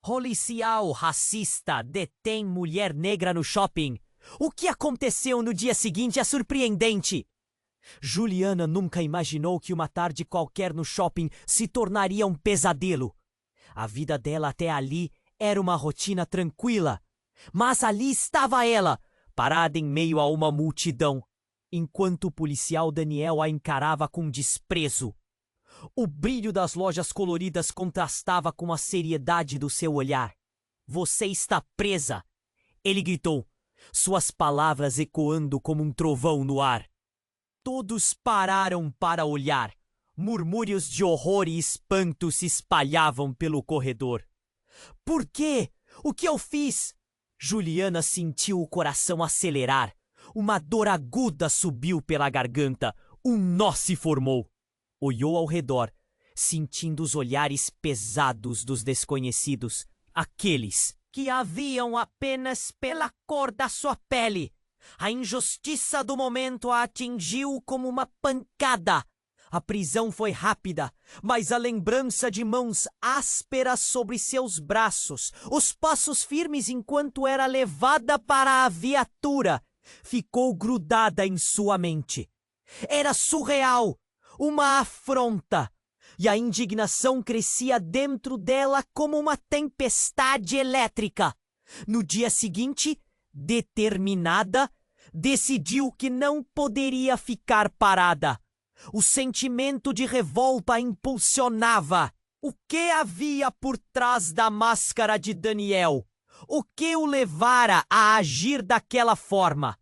Policial racista detém mulher negra no shopping. O que aconteceu no dia seguinte é surpreendente. Juliana nunca imaginou que uma tarde qualquer no shopping se tornaria um pesadelo. A vida dela até ali era uma rotina tranquila. Mas ali estava ela, parada em meio a uma multidão, enquanto o policial Daniel a encarava com desprezo. O brilho das lojas coloridas contrastava com a seriedade do seu olhar. "Você está presa!" ele gritou, suas palavras ecoando como um trovão no ar. Todos pararam para olhar. Murmúrios de horror e espanto se espalhavam pelo corredor. "Por quê? O que eu fiz?" Juliana sentiu o coração acelerar. Uma dor aguda subiu pela garganta. Um nó se formou. Olhou ao redor, sentindo os olhares pesados dos desconhecidos, aqueles que a viam apenas pela cor da sua pele. A injustiça do momento a atingiu como uma pancada. A prisão foi rápida, mas a lembrança de mãos ásperas sobre seus braços, os passos firmes enquanto era levada para a viatura, ficou grudada em sua mente. Era surreal, uma afronta, e a indignação crescia dentro dela como uma tempestade elétrica. No dia seguinte, determinada, decidiu que não poderia ficar parada. O sentimento de revolta a impulsionava. O que havia por trás da máscara de Daniel? O que o levara a agir daquela forma?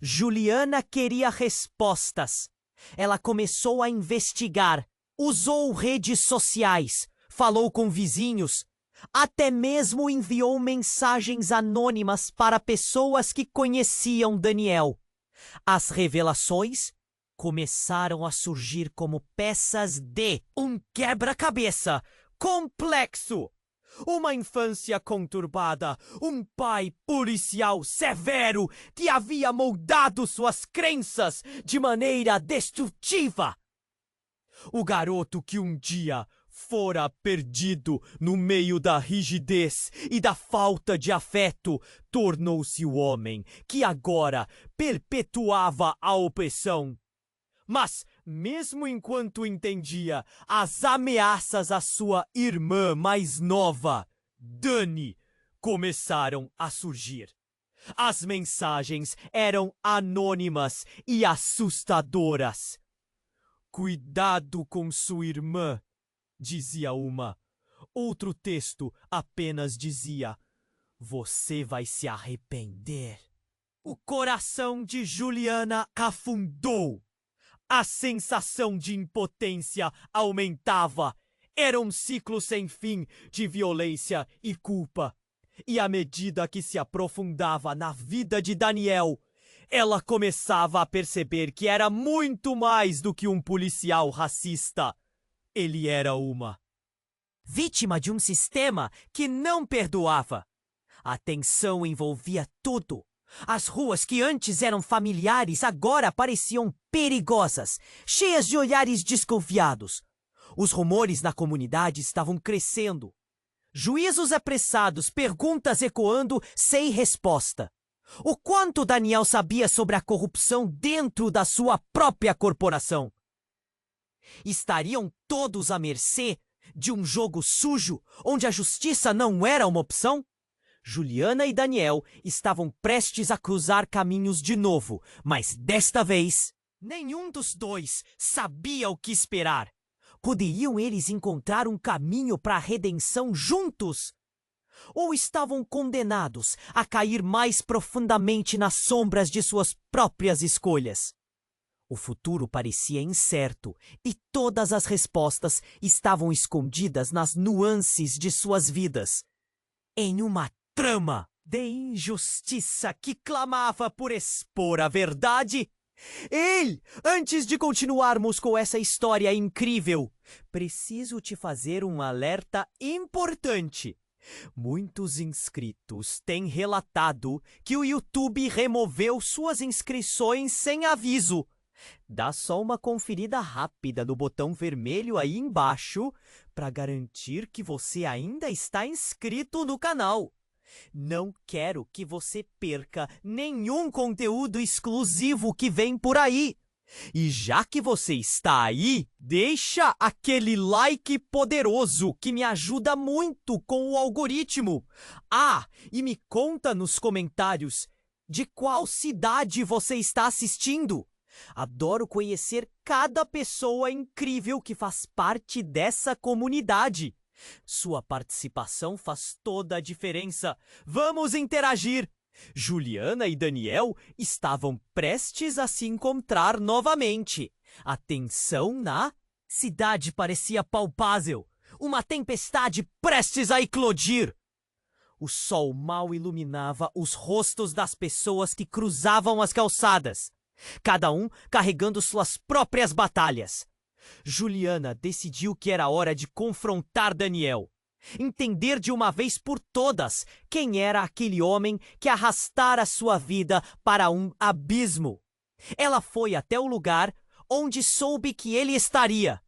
Juliana queria respostas. Ela começou a investigar, usou redes sociais, falou com vizinhos, até mesmo enviou mensagens anônimas para pessoas que conheciam Daniel. As revelações começaram a surgir como peças de um quebra-cabeça complexo. Uma infância conturbada, um pai policial severo que havia moldado suas crenças de maneira destrutiva. O garoto que um dia fora perdido no meio da rigidez e da falta de afeto tornou-se o homem que agora perpetuava a opressão. Mas, mesmo enquanto entendia as ameaças à sua irmã mais nova, Dani, começaram a surgir. As mensagens eram anônimas e assustadoras. "Cuidado com sua irmã", dizia uma. Outro texto apenas dizia: "Você vai se arrepender." O coração de Juliana afundou. A sensação de impotência aumentava. Era um ciclo sem fim de violência e culpa. E à medida que se aprofundava na vida de Daniel, ela começava a perceber que era muito mais do que um policial racista. Ele era uma vítima de um sistema que não perdoava. A tensão envolvia tudo. As ruas que antes eram familiares agora pareciam perigosas, cheias de olhares desconfiados. Os rumores na comunidade estavam crescendo. Juízos apressados, perguntas ecoando sem resposta. O quanto Daniel sabia sobre a corrupção dentro da sua própria corporação? Estariam todos à mercê de um jogo sujo, onde a justiça não era uma opção? Juliana e Daniel estavam prestes a cruzar caminhos de novo, mas desta vez, nenhum dos dois sabia o que esperar. Poderiam eles encontrar um caminho para a redenção juntos? Ou estavam condenados a cair mais profundamente nas sombras de suas próprias escolhas? O futuro parecia incerto e todas as respostas estavam escondidas nas nuances de suas vidas. Em uma trama de injustiça que clamava por expor a verdade. Ei, antes de continuarmos com essa história incrível, preciso te fazer um alerta importante. Muitos inscritos têm relatado que o YouTube removeu suas inscrições sem aviso. Dá só uma conferida rápida no botão vermelho aí embaixo para garantir que você ainda está inscrito no canal. Não quero que você perca nenhum conteúdo exclusivo que vem por aí. E já que você está aí, deixa aquele like poderoso que me ajuda muito com o algoritmo. Ah, e me conta nos comentários de qual cidade você está assistindo. Adoro conhecer cada pessoa incrível que faz parte dessa comunidade. Sua participação faz toda a diferença. Vamos interagir! Juliana e Daniel estavam prestes a se encontrar novamente. A tensão na cidade parecia palpável. Uma tempestade prestes a eclodir. O sol mal iluminava os rostos das pessoas que cruzavam as calçadas, cada um carregando suas próprias batalhas. Juliana decidiu que era hora de confrontar Daniel. Entender de uma vez por todas quem era aquele homem que arrastara sua vida para um abismo. Ela foi até o lugar onde soube que ele estaria.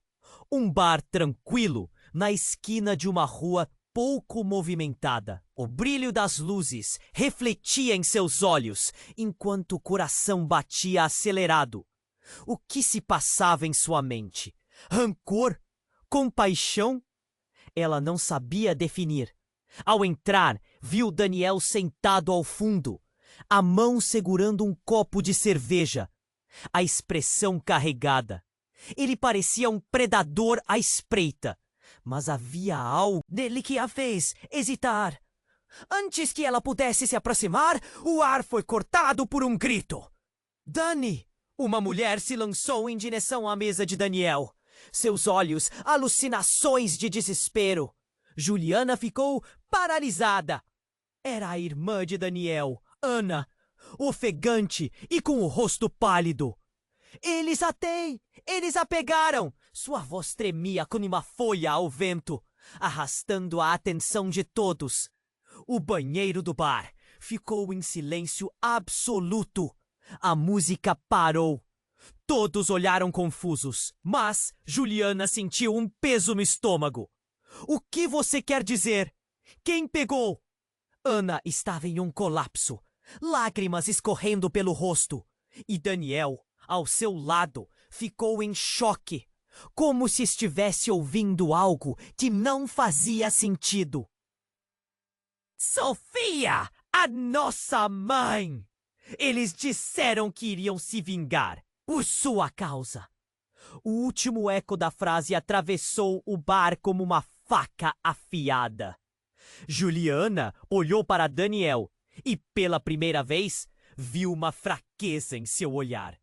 Um bar tranquilo na esquina de uma rua pouco movimentada. O brilho das luzes refletia em seus olhos enquanto o coração batia acelerado. O que se passava em sua mente? Rancor? Compaixão? Ela não sabia definir. Ao entrar, viu Daniel sentado ao fundo, a mão segurando um copo de cerveja, a expressão carregada. Ele parecia um predador à espreita, mas havia algo nele que a fez hesitar. Antes que ela pudesse se aproximar, o ar foi cortado por um grito. Dani! Uma mulher se lançou em direção à mesa de Daniel. Seus olhos, alucinações de desespero. Juliana ficou paralisada. Era a irmã de Daniel, Ana, ofegante e com o rosto pálido. Eles a pegaram! Sua voz tremia como uma folha ao vento, arrastando a atenção de todos. O banheiro do bar ficou em silêncio absoluto. A música parou. Todos olharam confusos, mas Juliana sentiu um peso no estômago. O que você quer dizer? Quem pegou? Ana estava em um colapso, lágrimas escorrendo pelo rosto. E Daniel, ao seu lado, ficou em choque, como se estivesse ouvindo algo que não fazia sentido. Sofia, a nossa mãe! Eles disseram que iriam se vingar por sua causa. O último eco da frase atravessou o bar como uma faca afiada. Juliana olhou para Daniel e, pela primeira vez, viu uma fraqueza em seu olhar.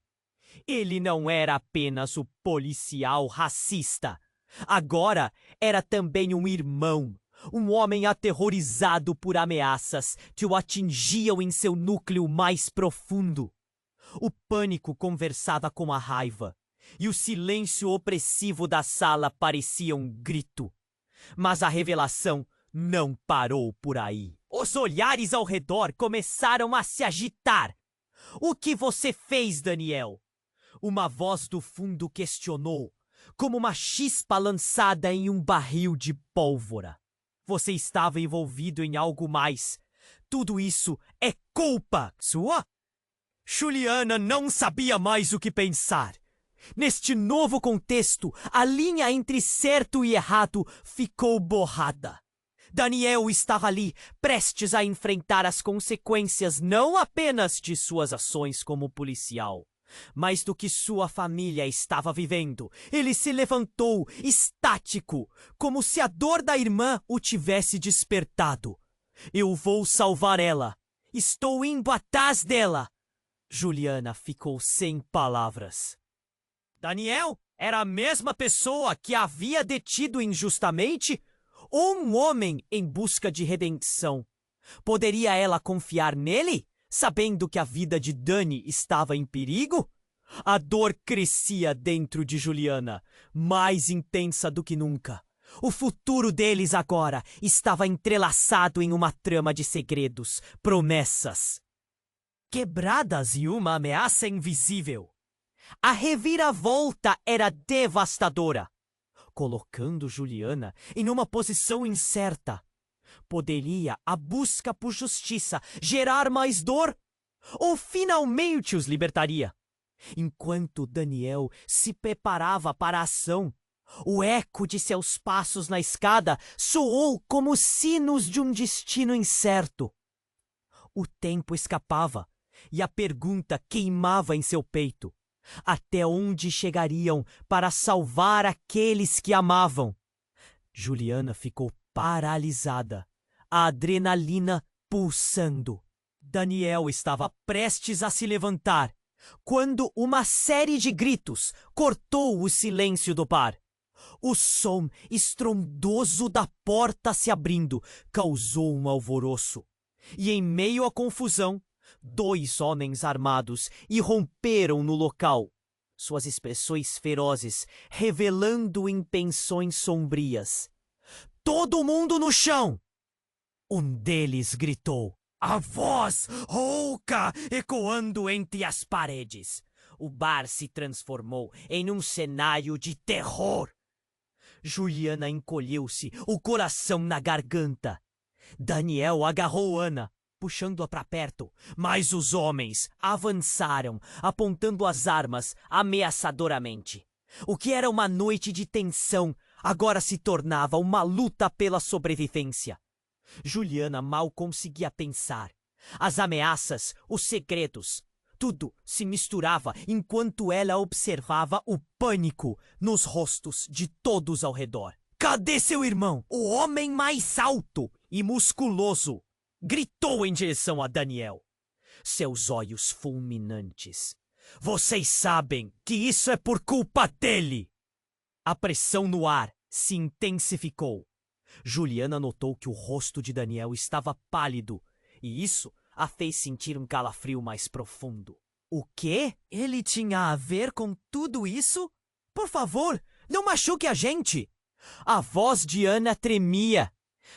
Ele não era apenas o policial racista. Agora era também um irmão, um homem aterrorizado por ameaças que o atingiam em seu núcleo mais profundo. O pânico conversava com a raiva, e o silêncio opressivo da sala parecia um grito. Mas a revelação não parou por aí. Os olhares ao redor começaram a se agitar. O que você fez, Daniel? Uma voz do fundo questionou, como uma chispa lançada em um barril de pólvora. Você estava envolvido em algo mais. Tudo isso é culpa sua? Juliana não sabia mais o que pensar. Neste novo contexto, a linha entre certo e errado ficou borrada. Daniel estava ali, prestes a enfrentar as consequências não apenas de suas ações como policial, mas do que sua família estava vivendo. Ele se levantou, estático, como se a dor da irmã o tivesse despertado. Eu vou salvar ela. Estou indo atrás dela. Juliana ficou sem palavras. Daniel era a mesma pessoa que a havia detido injustamente? Ou um homem em busca de redenção? Poderia ela confiar nele, sabendo que a vida de Dani estava em perigo? A dor crescia dentro de Juliana, mais intensa do que nunca. O futuro deles agora estava entrelaçado em uma trama de segredos, promessas, quebradas e uma ameaça invisível. A reviravolta era devastadora, colocando Juliana em uma posição incerta. Poderia a busca por justiça gerar mais dor? Ou finalmente os libertaria? Enquanto Daniel se preparava para a ação, o eco de seus passos na escada soou como sinos de um destino incerto. O tempo escapava e a pergunta queimava em seu peito. Até onde chegariam para salvar aqueles que amavam? Juliana ficou paralisada, a adrenalina pulsando. Daniel estava prestes a se levantar, quando uma série de gritos cortou o silêncio do bar. O som estrondoso da porta se abrindo causou um alvoroço. E em meio à confusão, 2 homens armados irromperam no local, suas expressões ferozes revelando intenções sombrias. Todo mundo no chão! Um deles gritou, a voz rouca ecoando entre as paredes. O bar se transformou em um cenário de terror. Juliana encolheu-se, o coração na garganta. Daniel agarrou Ana, puxando-a para perto, mas os homens avançaram, apontando as armas ameaçadoramente. O que era uma noite de tensão agora se tornava uma luta pela sobrevivência. Juliana mal conseguia pensar. As ameaças, os segredos, tudo se misturava enquanto ela observava o pânico nos rostos de todos ao redor. Cadê seu irmão? O homem mais alto e musculoso gritou em direção a Daniel, seus olhos fulminantes. Vocês sabem que isso é por culpa dele! A pressão no ar se intensificou. Juliana notou que o rosto de Daniel estava pálido, e isso a fez sentir um calafrio mais profundo. O quê? Ele tinha a ver com tudo isso? Por favor, não machuque a gente! A voz de Ana tremia,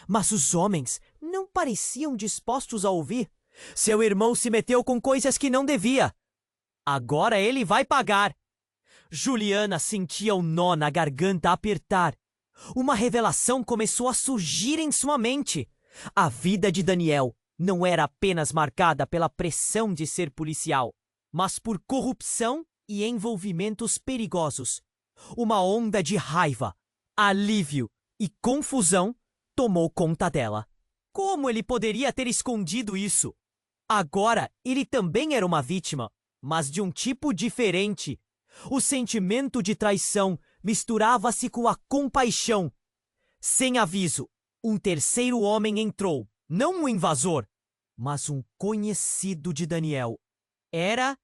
mas os homens não pareciam dispostos a ouvir. Seu irmão se meteu com coisas que não devia. Agora ele vai pagar. Juliana sentia o nó na garganta apertar. Uma revelação começou a surgir em sua mente. A vida de Daniel não era apenas marcada pela pressão de ser policial, mas por corrupção e envolvimentos perigosos. Uma onda de raiva, alívio e confusão tomou conta dela. Como ele poderia ter escondido isso? Agora ele também era uma vítima, mas de um tipo diferente. O sentimento de traição misturava-se com a compaixão. Sem aviso, um terceiro homem entrou, não um invasor, mas um conhecido de Daniel. Era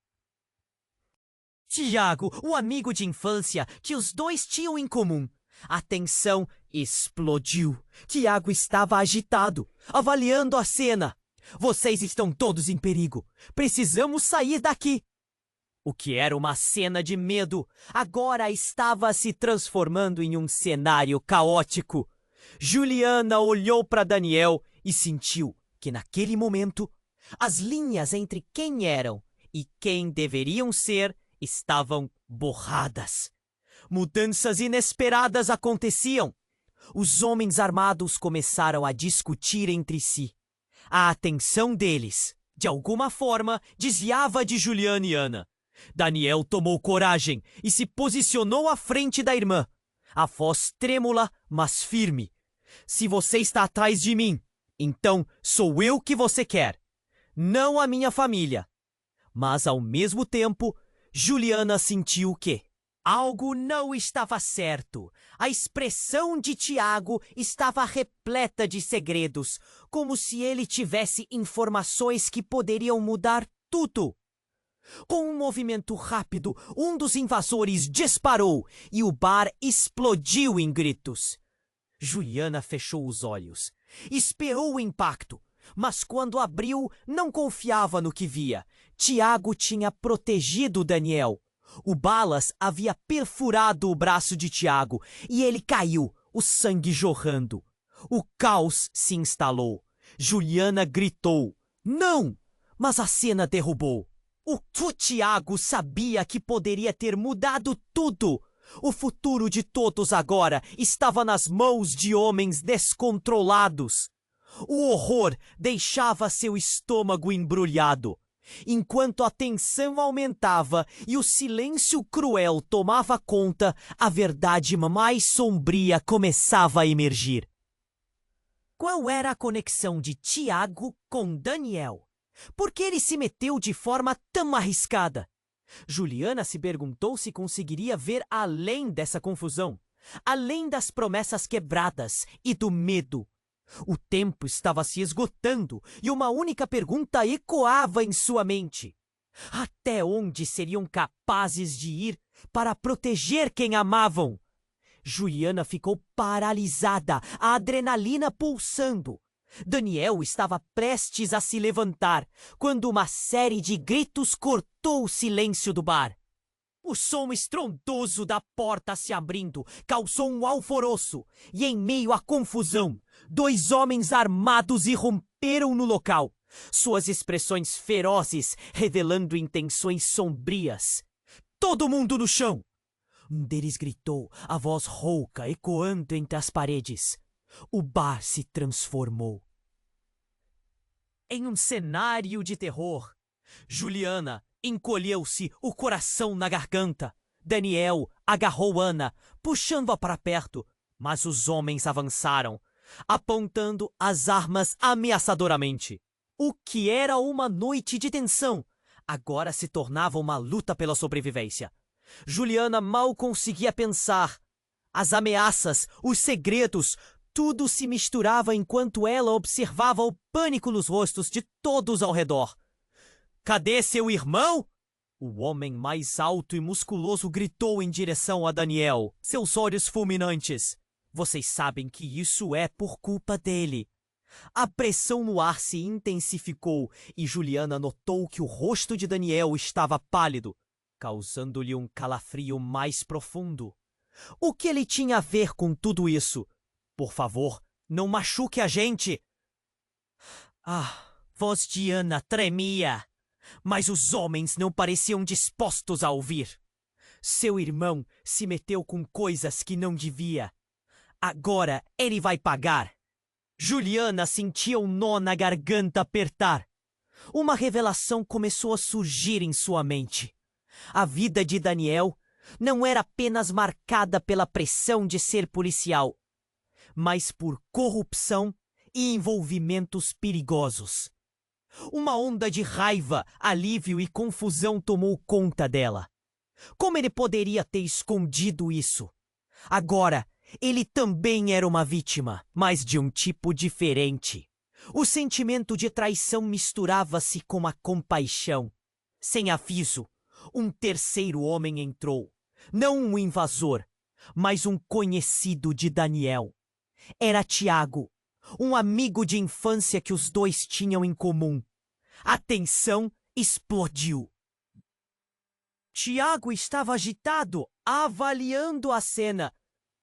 Tiago, o amigo de infância que os dois tinham em comum. A tensão explodiu. Tiago estava agitado, avaliando a cena. Vocês estão todos em perigo. Precisamos sair daqui. O que era uma cena de medo, agora estava se transformando em um cenário caótico. Juliana olhou para Daniel e sentiu que naquele momento as linhas entre quem eram e quem deveriam ser estavam borradas. Mudanças inesperadas aconteciam. Os homens armados começaram a discutir entre si. A atenção deles, de alguma forma, desviava de Juliana e Ana. Daniel tomou coragem e se posicionou à frente da irmã. A voz trêmula, mas firme. Se você está atrás de mim, então sou eu que você quer, não a minha família. Mas, ao mesmo tempo, Juliana sentiu que algo não estava certo. A expressão de Tiago estava repleta de segredos, como se ele tivesse informações que poderiam mudar tudo. Com um movimento rápido, um dos invasores disparou e o bar explodiu em gritos. Juliana fechou os olhos. Esperou o impacto, mas quando abriu, não confiava no que via. Tiago tinha protegido Daniel. O balas havia perfurado o braço de Tiago e ele caiu, o sangue jorrando. O caos se instalou. Juliana gritou: "Não!", mas a cena derrubou. O Tiago sabia que poderia ter mudado tudo. O futuro de todos agora estava nas mãos de homens descontrolados. O horror deixava seu estômago embrulhado. Enquanto a tensão aumentava e o silêncio cruel tomava conta, a verdade mais sombria começava a emergir. Qual era a conexão de Tiago com Daniel? Por que ele se meteu de forma tão arriscada? Juliana se perguntou se conseguiria ver além dessa confusão, além das promessas quebradas e do medo. O tempo estava se esgotando e uma única pergunta ecoava em sua mente: até onde seriam capazes de ir para proteger quem amavam? Juliana ficou paralisada, a adrenalina pulsando. Daniel estava prestes a se levantar, quando uma série de gritos cortou o silêncio do bar. O som estrondoso da porta se abrindo causou um alvoroço, e em meio à confusão, 2 homens armados irromperam no local, suas expressões ferozes revelando intenções sombrias. Todo mundo no chão! Um deles gritou, a voz rouca ecoando entre as paredes. O bar se transformou em um cenário de terror. Juliana encolheu-se, o coração na garganta. Daniel agarrou Ana, puxando-a para perto, mas os homens avançaram, apontando as armas ameaçadoramente. O que era uma noite de tensão, agora se tornava uma luta pela sobrevivência. Juliana mal conseguia pensar. As ameaças, os segredos, tudo se misturava enquanto ela observava o pânico nos rostos de todos ao redor. Cadê seu irmão? O homem mais alto e musculoso gritou em direção a Daniel, seus olhos fulminantes. Vocês sabem que isso é por culpa dele. A pressão no ar se intensificou e Juliana notou que o rosto de Daniel estava pálido, causando-lhe um calafrio mais profundo. O que ele tinha a ver com tudo isso? Por favor, não machuque a gente! Ah, voz de Ana tremia, mas os homens não pareciam dispostos a ouvir. Seu irmão se meteu com coisas que não devia. Agora ele vai pagar. Juliana sentia um nó na garganta apertar. Uma revelação começou a surgir em sua mente. A vida de Daniel não era apenas marcada pela pressão de ser policial, mas por corrupção e envolvimentos perigosos. Uma onda de raiva, alívio e confusão tomou conta dela. Como ele poderia ter escondido isso? Agora, ele também era uma vítima, mas de um tipo diferente. O sentimento de traição misturava-se com a compaixão. Sem aviso, um terceiro homem entrou. Não um invasor, mas um conhecido de Daniel. Era Tiago, um amigo de infância que os dois tinham em comum. A tensão explodiu. Tiago estava agitado, avaliando a cena.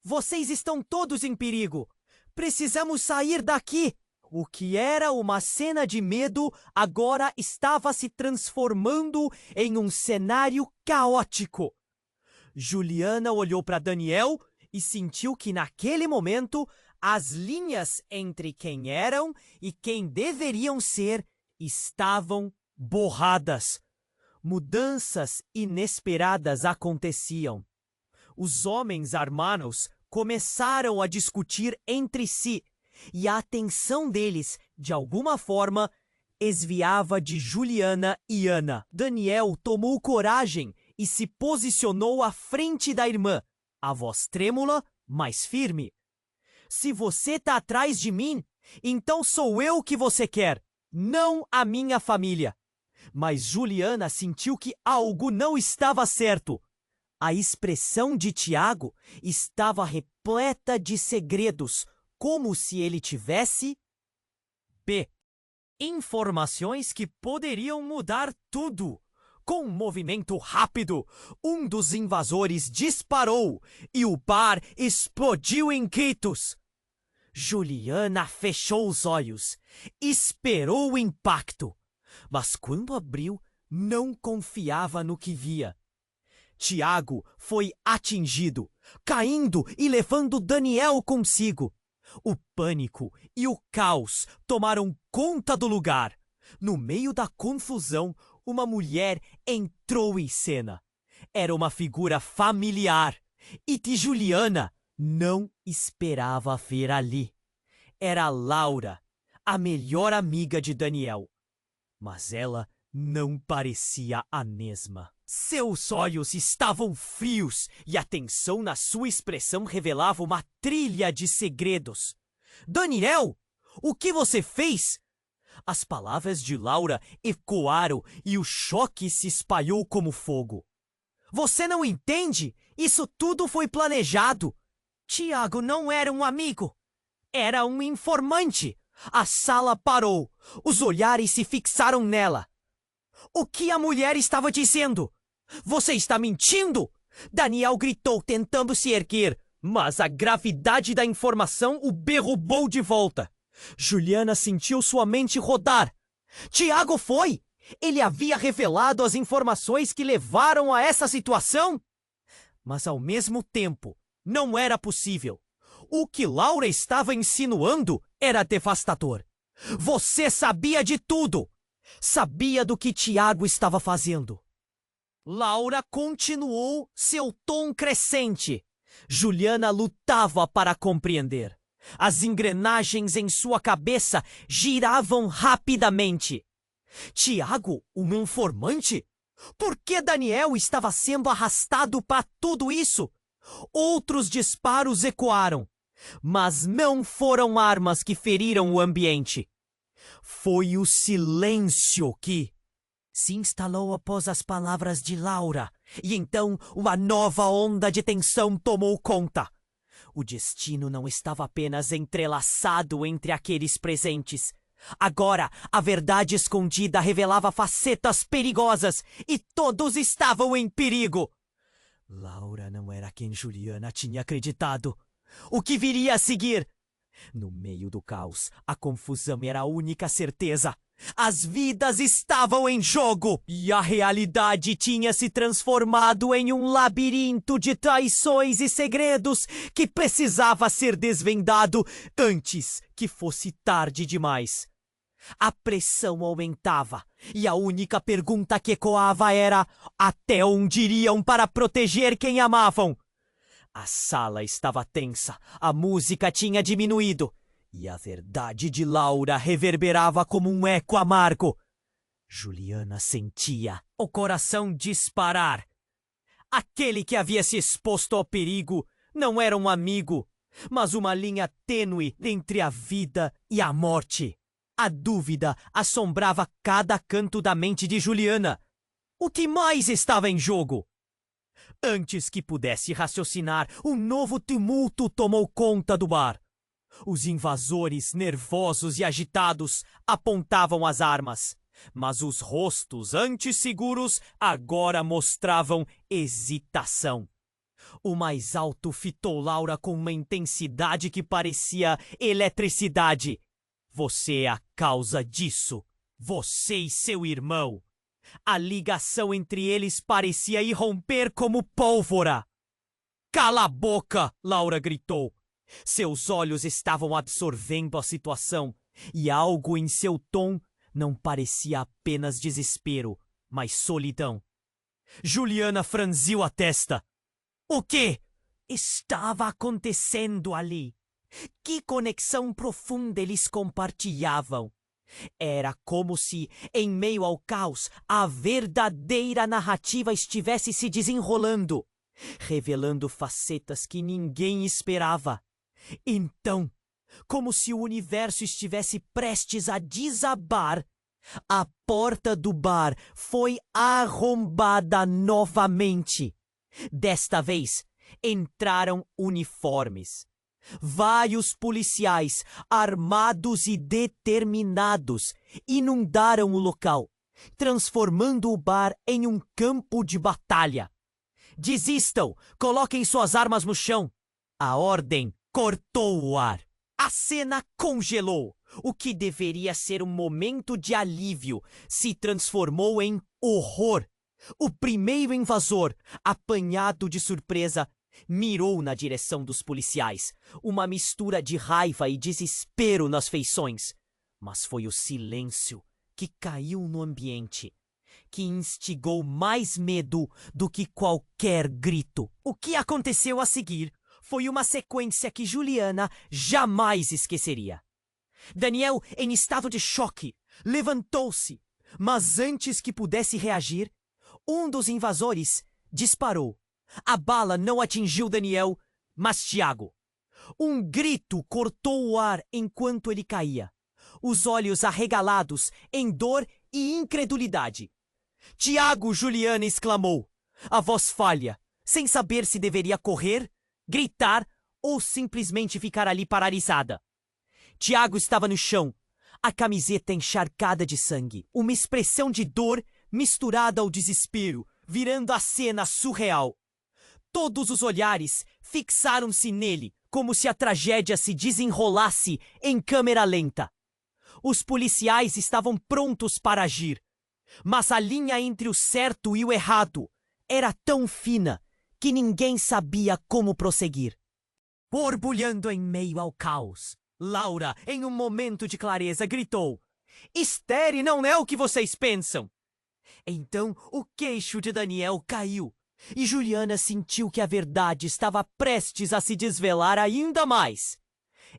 Vocês estão todos em perigo. Precisamos sair daqui. O que era uma cena de medo agora estava se transformando em um cenário caótico. Juliana olhou para Daniel e sentiu que naquele momento as linhas entre quem eram e quem deveriam ser estavam borradas. Mudanças inesperadas aconteciam. Os homens armados começaram a discutir entre si, e a atenção deles, de alguma forma, esviava de Juliana e Ana. Daniel tomou coragem e se posicionou à frente da irmã, a voz trêmula, mas firme. Se você tá atrás de mim, então sou eu que você quer, não a minha família. Mas Juliana sentiu que algo não estava certo. A expressão de Tiago estava repleta de segredos, como se ele tivesse informações que poderiam mudar tudo. Com um movimento rápido, um dos invasores disparou e o bar explodiu em gritos. Juliana fechou os olhos, esperou o impacto, mas quando abriu, não confiava no que via. Tiago foi atingido, caindo e levando Daniel consigo. O pânico e o caos tomaram conta do lugar. No meio da confusão, uma mulher entrou em cena. Era uma figura familiar e que Juliana não esperava ver ali. Era Laura, a melhor amiga de Daniel. Mas ela não parecia a mesma. Seus olhos estavam frios e a tensão na sua expressão revelava uma trilha de segredos. Daniel, o que você fez? As palavras de Laura ecoaram e o choque se espalhou como fogo. Você não entende? Isso tudo foi planejado. Tiago não era um amigo. Era um informante. A sala parou. Os olhares se fixaram nela. O que a mulher estava dizendo? Você está mentindo? Daniel gritou, tentando se erguer, mas a gravidade da informação o derrubou de volta. Juliana sentiu sua mente rodar. Tiago foi! Ele havia revelado as informações que levaram a essa situação? Mas ao mesmo tempo, não era possível. O que Laura estava insinuando era devastador. Você sabia de tudo! Sabia do que Tiago estava fazendo. Laura continuou seu tom crescente. Juliana lutava para compreender. As engrenagens em sua cabeça giravam rapidamente. Tiago, um informante? Por que Daniel estava sendo arrastado para tudo isso? Outros disparos ecoaram, mas não foram armas que feriram o ambiente. Foi o silêncio que se instalou após as palavras de Laura, e então uma nova onda de tensão tomou conta. O destino não estava apenas entrelaçado entre aqueles presentes. Agora, a verdade escondida revelava facetas perigosas e todos estavam em perigo. Laura não era quem Juliana tinha acreditado. O que viria a seguir? No meio do caos, a confusão era a única certeza. As vidas estavam em jogo e a realidade tinha se transformado em um labirinto de traições e segredos que precisava ser desvendado antes que fosse tarde demais. A pressão aumentava e a única pergunta que ecoava era: até onde iriam para proteger quem amavam? A sala estava tensa, a música tinha diminuído e a verdade de Laura reverberava como um eco amargo. Juliana sentia o coração disparar. Aquele que havia se exposto ao perigo não era um amigo, mas uma linha tênue entre a vida e a morte. A dúvida assombrava cada canto da mente de Juliana. O que mais estava em jogo? Antes que pudesse raciocinar, um novo tumulto tomou conta do bar. Os invasores, nervosos e agitados, apontavam as armas, mas os rostos antes seguros agora mostravam hesitação. O mais alto fitou Laura com uma intensidade que parecia eletricidade. Você é a causa disso. Você e seu irmão. A ligação entre eles parecia irromper como pólvora. Cala a boca! Laura gritou. Seus olhos estavam absorvendo a situação e algo em seu tom não parecia apenas desespero, mas solidão. Juliana franziu a testa. O que estava acontecendo ali? Que conexão profunda eles compartilhavam? Era como se, em meio ao caos, a verdadeira narrativa estivesse se desenrolando, revelando facetas que ninguém esperava. Então, como se o universo estivesse prestes a desabar, a porta do bar foi arrombada novamente. Desta vez, entraram uniformes. Vários policiais, armados e determinados, inundaram o local, transformando o bar em um campo de batalha. Desistam! Coloquem suas armas no chão! A ordem cortou o ar. A cena congelou. O que deveria ser um momento de alívio se transformou em horror. O primeiro invasor, apanhado de surpresa, mirou na direção dos policiais, uma mistura de raiva e desespero nas feições. Mas foi o silêncio que caiu no ambiente, que instigou mais medo do que qualquer grito. O que aconteceu a seguir foi uma sequência que Juliana jamais esqueceria. Daniel, em estado de choque, levantou-se, mas antes que pudesse reagir, um dos invasores disparou. A bala não atingiu Daniel, mas Tiago. Um grito cortou o ar enquanto ele caía, os olhos arregalados em dor e incredulidade. Tiago, Juliana exclamou, a voz falha, sem saber se deveria correr, gritar ou simplesmente ficar ali paralisada. Tiago estava no chão, a camiseta encharcada de sangue, uma expressão de dor misturada ao desespero, virando a cena surreal. Todos os olhares fixaram-se nele, como se a tragédia se desenrolasse em câmera lenta. Os policiais estavam prontos para agir, mas a linha entre o certo e o errado era tão fina que ninguém sabia como prosseguir. Borbulhando em meio ao caos, Laura, em um momento de clareza, gritou: "Esther, não é o que vocês pensam!" Então o queixo de Daniel caiu, e Juliana sentiu que a verdade estava prestes a se desvelar ainda mais.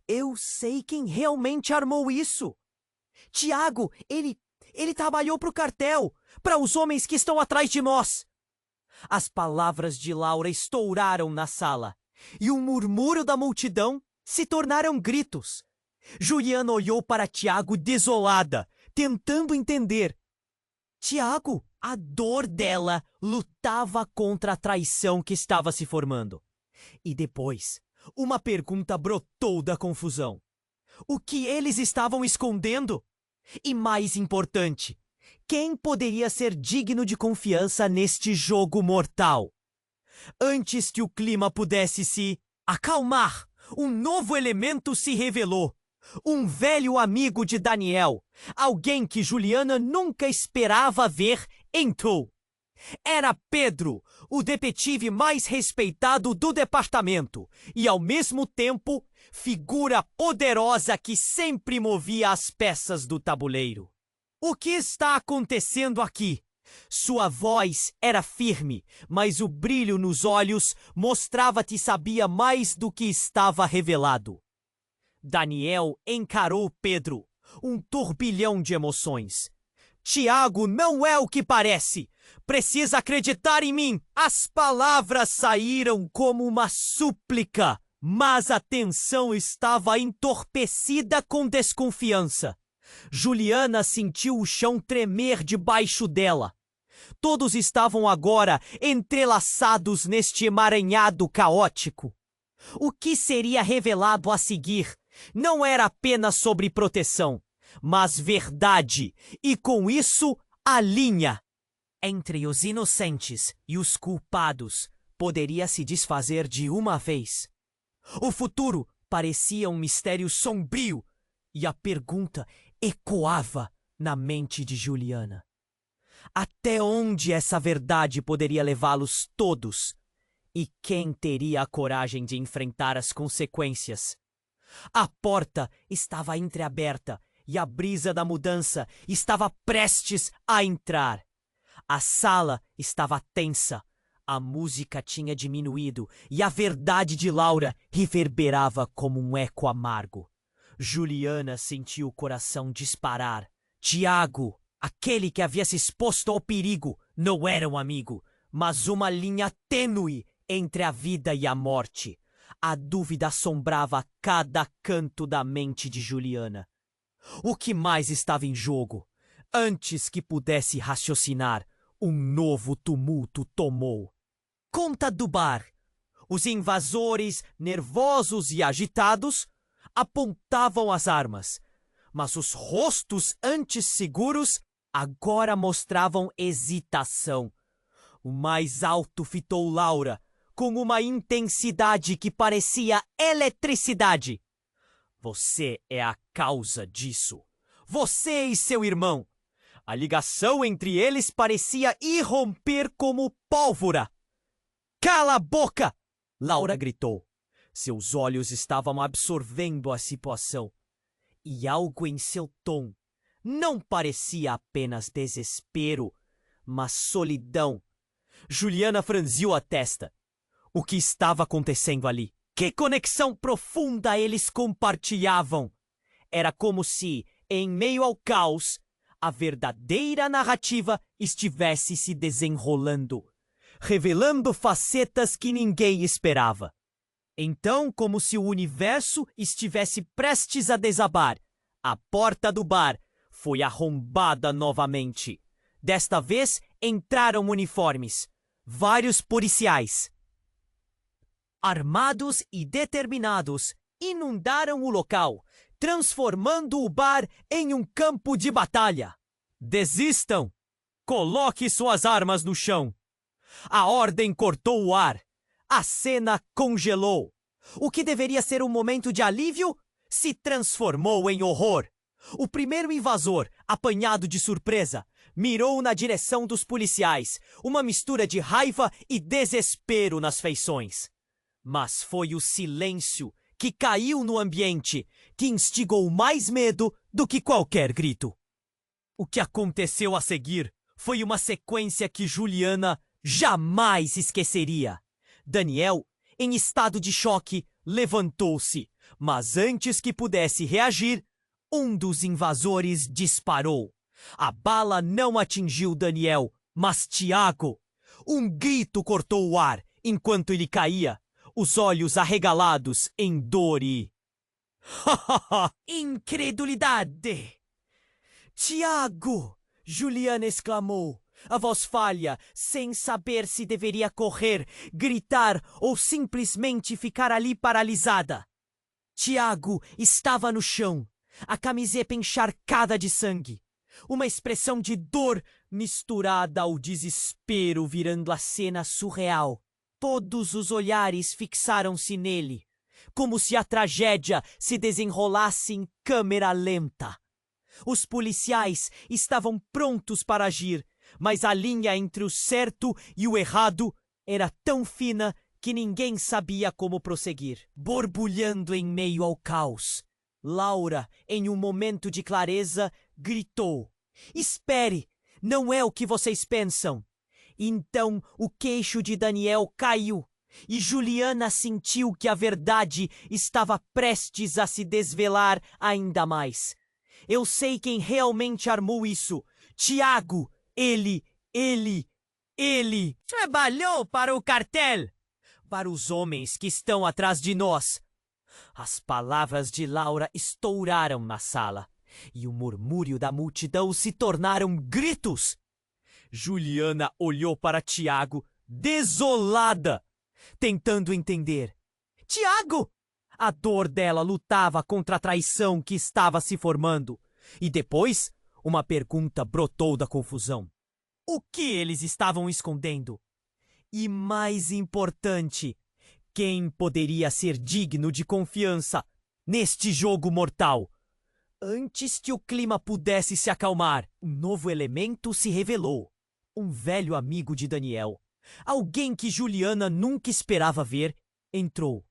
Eu sei quem realmente armou isso. Tiago, ele trabalhou para o cartel, para os homens que estão atrás de nós. As palavras de Laura estouraram na sala, e o murmúrio da multidão se tornaram gritos. Juliana olhou para Tiago desolada, tentando entender. Tiago, a dor dela lutava contra a traição que estava se formando. E depois, uma pergunta brotou da confusão. O que eles estavam escondendo? E mais importante, quem poderia ser digno de confiança neste jogo mortal? Antes que o clima pudesse se acalmar, um novo elemento se revelou. Um velho amigo de Daniel, alguém que Juliana nunca esperava ver, entrou. Era Pedro, o detetive mais respeitado do departamento e, ao mesmo tempo, figura poderosa que sempre movia as peças do tabuleiro. O que está acontecendo aqui? Sua voz era firme, mas o brilho nos olhos mostrava que sabia mais do que estava revelado. Daniel encarou Pedro, um turbilhão de emoções. Tiago não é o que parece. Precisa acreditar em mim. As palavras saíram como uma súplica, mas a tensão estava entorpecida com desconfiança. Juliana sentiu o chão tremer debaixo dela. Todos estavam agora entrelaçados neste emaranhado caótico. O que seria revelado a seguir não era apenas sobre proteção, mas verdade, e com isso a linha entre os inocentes e os culpados poderia se desfazer de uma vez. O futuro parecia um mistério sombrio e a pergunta ecoava na mente de Juliana. Até onde essa verdade poderia levá-los todos? E quem teria a coragem de enfrentar as consequências? A porta estava entreaberta e a brisa da mudança estava prestes a entrar. A sala estava tensa, a música tinha diminuído e a verdade de Laura reverberava como um eco amargo. Juliana sentiu o coração disparar. Tiago, aquele que havia se exposto ao perigo, não era um amigo, mas uma linha tênue entre a vida e a morte. A dúvida assombrava cada canto da mente de Juliana. O que mais estava em jogo? Antes que pudesse raciocinar, um novo tumulto tomou conta do bar. Os invasores, nervosos e agitados, apontavam as armas, mas os rostos antes seguros agora mostravam hesitação. O mais alto fitou Laura, com uma intensidade que parecia eletricidade. Você é a causa disso. Você e seu irmão. A ligação entre eles parecia irromper como pólvora. Cala a boca! Laura gritou. Seus olhos estavam absorvendo a situação. E algo em seu tom não parecia apenas desespero, mas solidão. Juliana franziu a testa. O que estava acontecendo ali? Que conexão profunda eles compartilhavam! Era como se, em meio ao caos, a verdadeira narrativa estivesse se desenrolando, revelando facetas que ninguém esperava. Então, como se o universo estivesse prestes a desabar, a porta do bar foi arrombada novamente. Desta vez, entraram uniformes, vários policiais. Armados e determinados, inundaram o local, transformando o bar em um campo de batalha. Desistam! Coloque suas armas no chão! A ordem cortou o ar. A cena congelou. O que deveria ser um momento de alívio se transformou em horror. O primeiro invasor, apanhado de surpresa, mirou na direção dos policiais, uma mistura de raiva e desespero nas feições. Mas foi o silêncio que caiu no ambiente que instigou mais medo do que qualquer grito. O que aconteceu a seguir foi uma sequência que Juliana jamais esqueceria. Daniel, em estado de choque, levantou-se, mas antes que pudesse reagir, um dos invasores disparou. A bala não atingiu Daniel, mas Tiago. Um grito cortou o ar enquanto ele caía, os olhos arregalados em dor e... incredulidade! Tiago! Juliana exclamou. A voz falha, sem saber se deveria correr, gritar ou simplesmente ficar ali paralisada. Tiago estava no chão, a camiseta encharcada de sangue. Uma expressão de dor misturada ao desespero virando a cena surreal. Todos os olhares fixaram-se nele, como se a tragédia se desenrolasse em câmera lenta. Os policiais estavam prontos para agir, mas a linha entre o certo e o errado era tão fina que ninguém sabia como prosseguir. Borbulhando em meio ao caos, Laura, em um momento de clareza, gritou: "Espere! Não é o que vocês pensam!" Então o queixo de Daniel caiu e Juliana sentiu que a verdade estava prestes a se desvelar ainda mais. Eu sei quem realmente armou isso. Tiago! Ele trabalhou para o cartel, para os homens que estão atrás de nós. As palavras de Laura estouraram na sala e o murmúrio da multidão se tornaram gritos. Juliana olhou para Tiago, desolada, tentando entender. Tiago! A dor dela lutava contra a traição que estava se formando. E depois, uma pergunta brotou da confusão. O que eles estavam escondendo? E mais importante, quem poderia ser digno de confiança neste jogo mortal? Antes que o clima pudesse se acalmar, um novo elemento se revelou. Um velho amigo de Daniel, alguém que Juliana nunca esperava ver, entrou.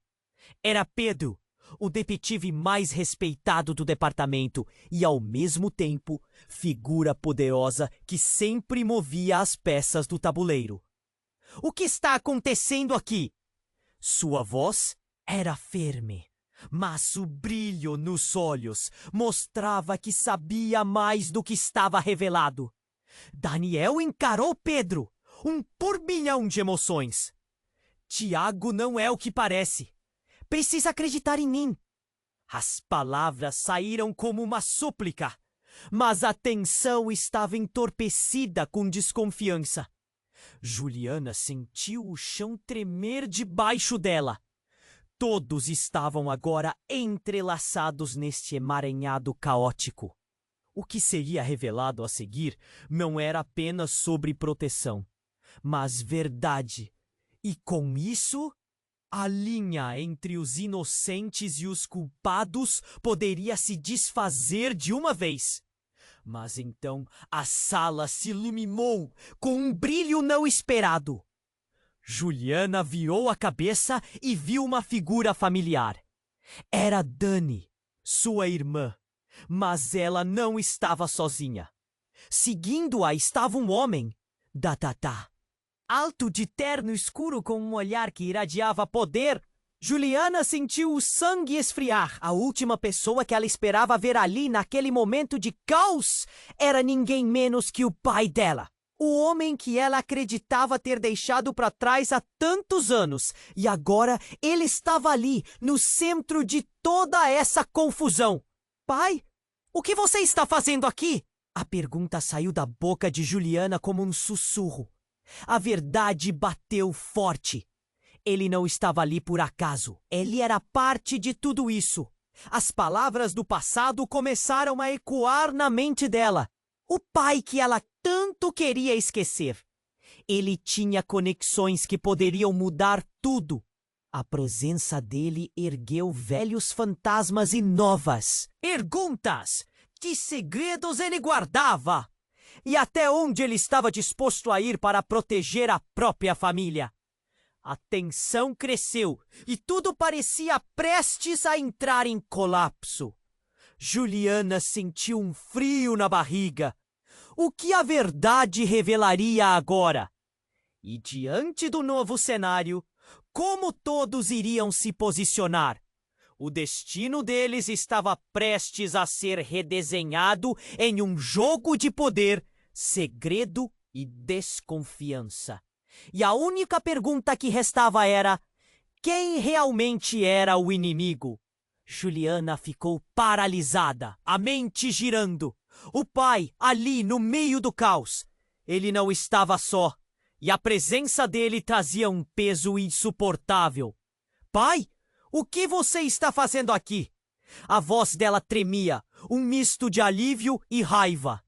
Era Pedro, o detetive mais respeitado do departamento e, ao mesmo tempo, figura poderosa que sempre movia as peças do tabuleiro. O que está acontecendo aqui? Sua voz era firme, mas o brilho nos olhos mostrava que sabia mais do que estava revelado. Daniel encarou Pedro, um turbilhão de emoções. Tiago não é o que parece. Precisa acreditar em mim. As palavras saíram como uma súplica, mas a tensão estava entorpecida com desconfiança. Juliana sentiu o chão tremer debaixo dela. Todos estavam agora entrelaçados neste emaranhado caótico. O que seria revelado a seguir não era apenas sobre proteção, mas verdade. E com isso, A linha entre os inocentes e os culpados poderia se desfazer de uma vez. Mas então a sala se iluminou com um brilho não esperado. Juliana virou a cabeça e viu uma figura familiar. Era Dani, sua irmã, mas ela não estava sozinha. Seguindo-a estava um homem, Datatá. Alto de terno escuro com um olhar que irradiava poder, Juliana sentiu o sangue esfriar. A última pessoa que ela esperava ver ali naquele momento de caos era ninguém menos que o pai dela. O homem que ela acreditava ter deixado para trás há tantos anos. E agora ele estava ali, no centro de toda essa confusão. Pai, o que você está fazendo aqui? A pergunta saiu da boca de Juliana como um sussurro. A verdade bateu forte. Ele não estava ali por acaso. Ele era parte de tudo isso. As palavras do passado começaram a ecoar na mente dela. O pai que ela tanto queria esquecer. Ele tinha conexões que poderiam mudar tudo. A presença dele ergueu velhos fantasmas e novas perguntas. Que segredos ele guardava? E até onde ele estava disposto a ir para proteger a própria família? A tensão cresceu e tudo parecia prestes a entrar em colapso. Juliana sentiu um frio na barriga. O que a verdade revelaria agora? E diante do novo cenário, como todos iriam se posicionar? O destino deles estava prestes a ser redesenhado em um jogo de poder, segredo e desconfiança. E a única pergunta que restava era: quem realmente era o inimigo? Juliana ficou paralisada, a mente girando. O pai, ali no meio do caos. Ele não estava só, e a presença dele trazia um peso insuportável. Pai? O que você está fazendo aqui? A voz dela tremia, um misto de alívio e raiva.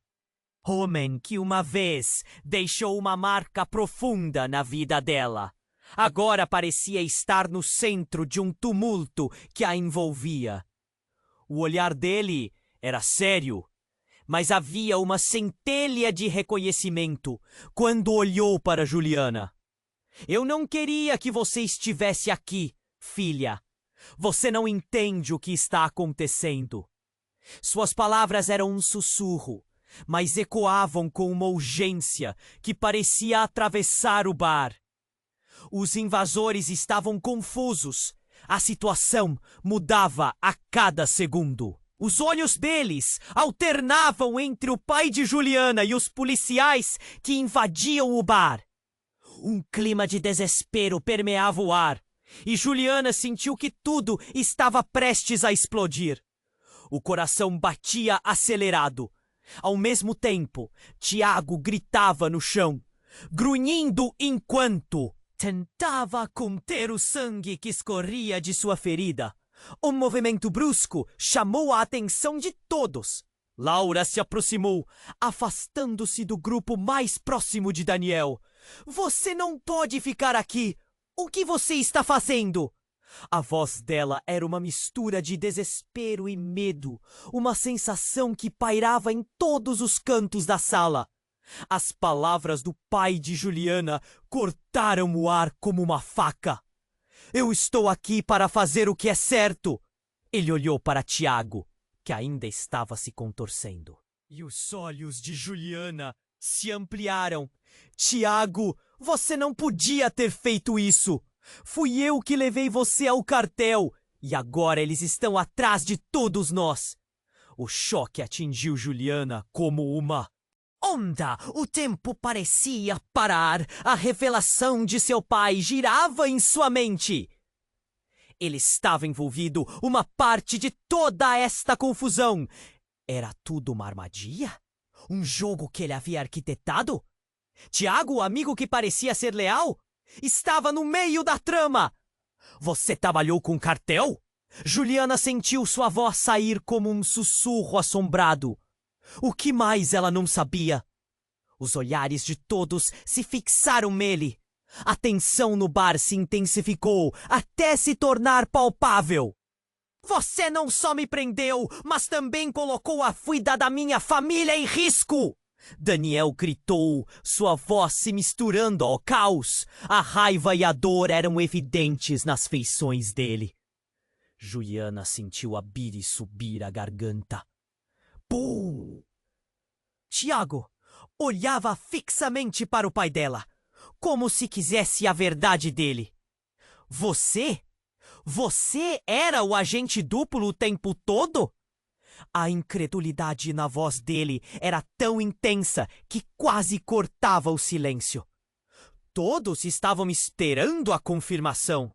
Homem que uma vez deixou uma marca profunda na vida dela. Agora parecia estar no centro de um tumulto que a envolvia. O olhar dele era sério, mas havia uma centelha de reconhecimento quando olhou para Juliana. Eu não queria que você estivesse aqui, filha. Você não entende o que está acontecendo. Suas palavras eram um sussurro, mas ecoavam com uma urgência que parecia atravessar o bar. Os invasores estavam confusos. A situação mudava a cada segundo. Os olhos deles alternavam entre o pai de Juliana e os policiais que invadiam o bar. Um clima de desespero permeava o ar. E Juliana sentiu que tudo estava prestes a explodir. O coração batia acelerado. Ao mesmo tempo, Tiago gritava no chão, grunhindo enquanto tentava conter o sangue que escorria de sua ferida. Um movimento brusco chamou a atenção de todos. Laura se aproximou, afastando-se do grupo mais próximo de Daniel. Você não pode ficar aqui! O que você está fazendo? A voz dela era uma mistura de desespero e medo, uma sensação que pairava em todos os cantos da sala. As palavras do pai de Juliana cortaram o ar como uma faca. Eu estou aqui para fazer o que é certo. Ele olhou para Tiago, que ainda estava se contorcendo. E os olhos de Juliana se ampliaram. Tiago, você não podia ter feito isso. Fui eu que levei você ao cartel. E agora eles estão atrás de todos nós. O choque atingiu Juliana como uma onda. O tempo parecia parar. A revelação de seu pai girava em sua mente. Ele estava envolvido, uma parte de toda esta confusão. Era tudo uma armadilha? Um jogo que ele havia arquitetado? Tiago, o amigo que parecia ser leal, estava no meio da trama. Você trabalhou com cartel? Juliana sentiu sua voz sair como um sussurro assombrado. O que mais ela não sabia? Os olhares de todos se fixaram nele. A tensão no bar se intensificou até se tornar palpável. Você não só me prendeu, mas também colocou a vida da minha família em risco! Daniel gritou, sua voz se misturando ao caos. A raiva e a dor eram evidentes nas feições dele. Juliana sentiu a bile subir a garganta. Pum! Tiago olhava fixamente para o pai dela, como se quisesse a verdade dele. Você? Você era o agente duplo o tempo todo? A incredulidade na voz dele era tão intensa que quase cortava o silêncio. Todos estavam esperando a confirmação.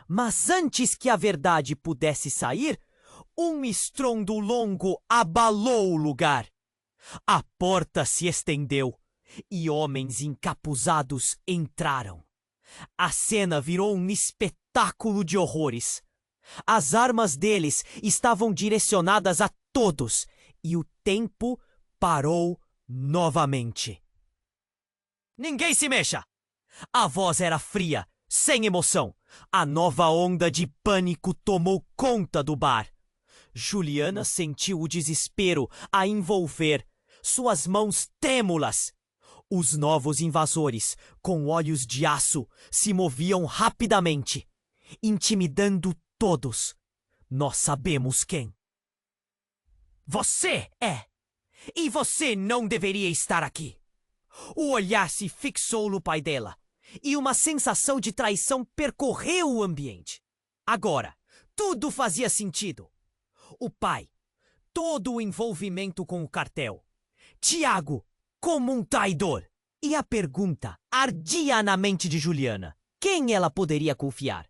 Mas antes que a verdade pudesse sair, um estrondo longo abalou o lugar. A porta se estendeu e homens encapuzados entraram. A cena virou um espetáculo de horrores. As armas deles estavam direcionadas a todos e o tempo parou novamente. Ninguém se mexa! A voz era fria, sem emoção. A nova onda de pânico tomou conta do bar. Juliana sentiu o desespero a envolver, suas mãos trêmulas. Os novos invasores, com olhos de aço, se moviam rapidamente, intimidando todos. Nós sabemos quem. Você é! E você não deveria estar aqui! O olhar se fixou no pai dela, e uma sensação de traição percorreu o ambiente. Agora, tudo fazia sentido. O pai, todo o envolvimento com o cartel. Tiago, como um traidor. E a pergunta ardia na mente de Juliana. Quem ela poderia confiar?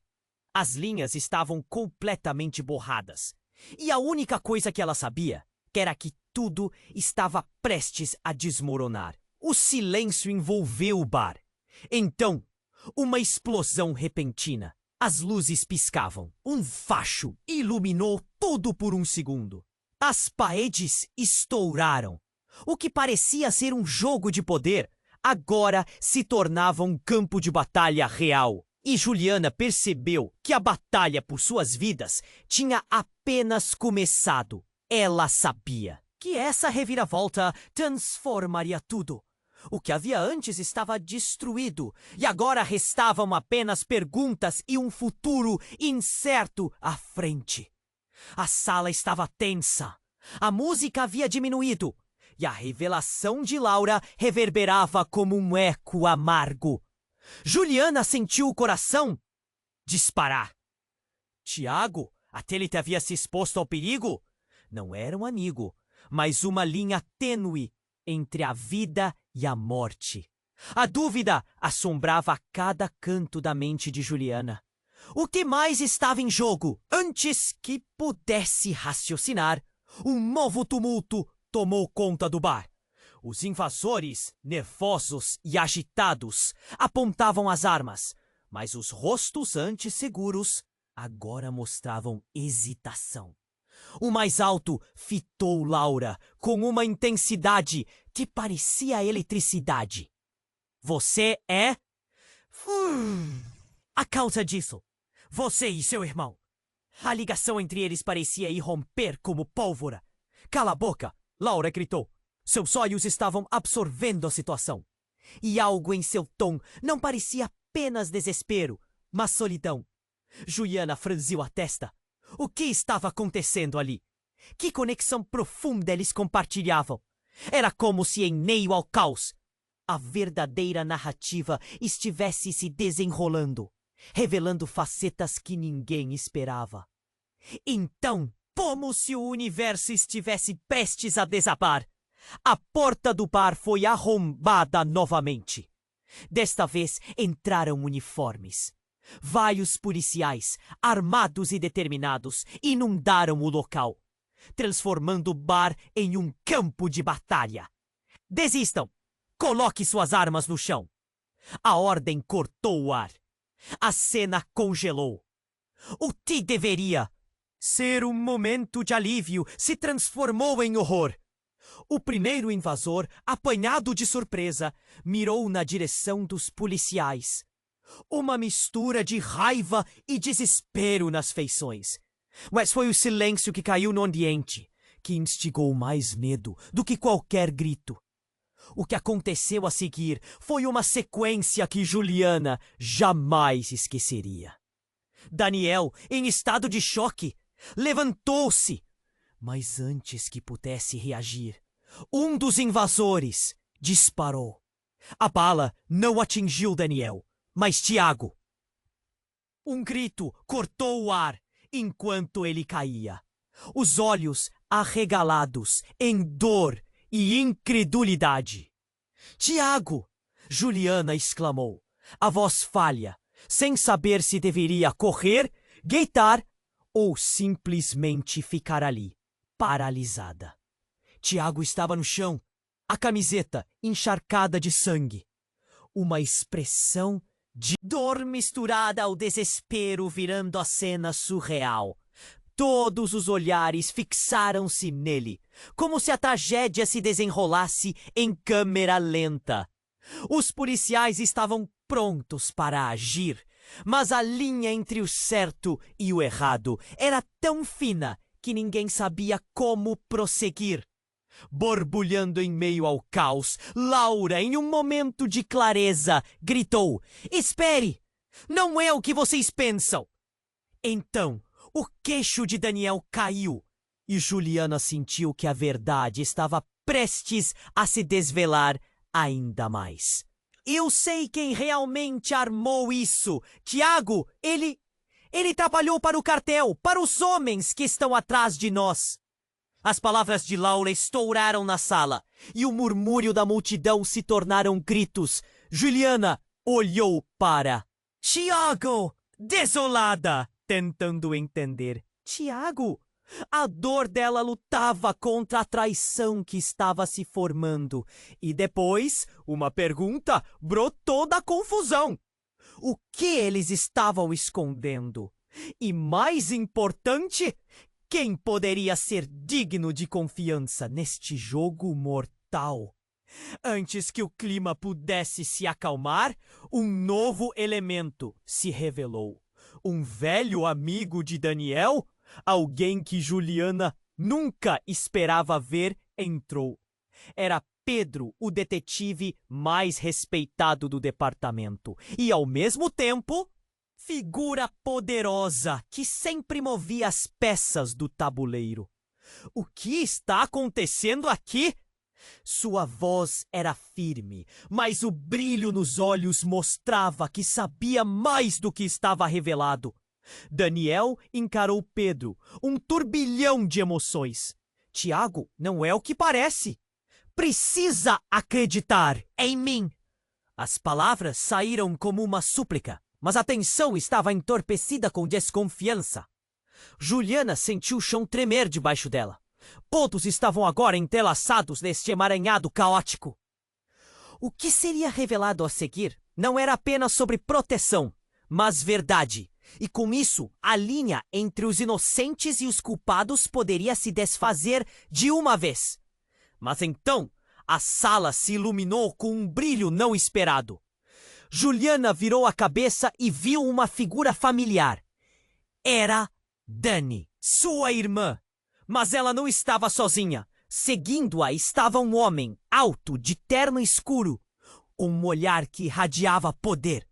As linhas estavam completamente borradas. E a única coisa que ela sabia era que tudo estava prestes a desmoronar. O silêncio envolveu o bar. Então, uma explosão repentina. As luzes piscavam. Um facho iluminou tudo por um segundo. As paredes estouraram. O que parecia ser um jogo de poder, agora se tornava um campo de batalha real. E Juliana percebeu que a batalha por suas vidas tinha apenas começado. Ela sabia que essa reviravolta transformaria tudo. O que havia antes estava destruído, e agora restavam apenas perguntas e um futuro incerto à frente. A sala estava tensa. A música havia diminuído, e a revelação de Laura reverberava como um eco amargo. Juliana sentiu o coração disparar. Tiago, até ele havia se exposto ao perigo? Não era um amigo, mas uma linha tênue entre a vida e a morte. A dúvida assombrava a cada canto da mente de Juliana. O que mais estava em jogo? Antes que pudesse raciocinar, um novo tumulto tomou conta do bar. Os invasores, nervosos e agitados, apontavam as armas, mas os rostos antes seguros agora mostravam hesitação. O mais alto fitou Laura com uma intensidade que parecia eletricidade. Você é... A causa disso, você e seu irmão. A ligação entre eles parecia irromper como pólvora. Cala a boca, Laura gritou. Seus olhos estavam absorvendo a situação. E algo em seu tom não parecia apenas desespero, mas solidão. Juliana franziu a testa. O que estava acontecendo ali? Que conexão profunda eles compartilhavam? Era como se em meio ao caos, a verdadeira narrativa estivesse se desenrolando, revelando facetas que ninguém esperava. Então, como se o universo estivesse prestes a desabar, a porta do bar foi arrombada novamente. Desta vez entraram uniformes. Vários policiais, armados e determinados, inundaram o local, transformando o bar em um campo de batalha. Desistam! Coloque suas armas no chão! A ordem cortou o ar. A cena congelou. O que deveria ser um momento de alívio se transformou em horror. O primeiro invasor, apanhado de surpresa, mirou na direção dos policiais. Uma mistura de raiva e desespero nas feições. Mas foi o silêncio que caiu no ambiente, que instigou mais medo do que qualquer grito. O que aconteceu a seguir foi uma sequência que Juliana jamais esqueceria. Daniel, em estado de choque, levantou-se, mas antes que pudesse reagir, um dos invasores disparou. A bala não atingiu Daniel, mas Tiago. Um grito cortou o ar enquanto ele caía, os olhos arregalados em dor e incredulidade. Tiago! Juliana exclamou, a voz falha, sem saber se deveria correr, gritar ou simplesmente ficar ali, paralisada. Tiago estava no chão, a camiseta encharcada de sangue. Uma expressão de dor misturada ao desespero virando a cena surreal. Todos os olhares fixaram-se nele, como se a tragédia se desenrolasse em câmera lenta. Os policiais estavam prontos para agir, mas a linha entre o certo e o errado era tão fina que ninguém sabia como prosseguir. Borbulhando em meio ao caos, Laura, em um momento de clareza, gritou: "Espere! Não é o que vocês pensam!" Então, o queixo de Daniel caiu e Juliana sentiu que a verdade estava prestes a se desvelar ainda mais. Eu sei quem realmente armou isso. Tiago, ele trabalhou para o cartel, para os homens que estão atrás de nós. As palavras de Laura estouraram na sala e o murmúrio da multidão se tornaram gritos. Juliana olhou para Tiago, desolada, tentando entender. Tiago? A dor dela lutava contra a traição que estava se formando. E depois, uma pergunta brotou da confusão. O que eles estavam escondendo? E mais importante, quem poderia ser digno de confiança neste jogo mortal? Antes que o clima pudesse se acalmar, um novo elemento se revelou. Um velho amigo de Daniel, alguém que Juliana nunca esperava ver, entrou. Era Pedro, o detetive mais respeitado do departamento, e ao mesmo tempo, figura poderosa que sempre movia as peças do tabuleiro. O que está acontecendo aqui? Sua voz era firme, mas o brilho nos olhos mostrava que sabia mais do que estava revelado. Daniel encarou Pedro, um turbilhão de emoções. Tiago não é o que parece. Precisa acreditar em mim. As palavras saíram como uma súplica, mas a tensão estava entorpecida com desconfiança. Juliana sentiu o chão tremer debaixo dela. Todos estavam agora entrelaçados neste emaranhado caótico. O que seria revelado a seguir não era apenas sobre proteção, mas verdade. E com isso, a linha entre os inocentes e os culpados poderia se desfazer de uma vez. Mas então, a sala se iluminou com um brilho não esperado. Juliana virou a cabeça e viu uma figura familiar. Era Dani, sua irmã. Mas ela não estava sozinha. Seguindo-a estava um homem, alto, de terno escuro. Um olhar que irradiava poder.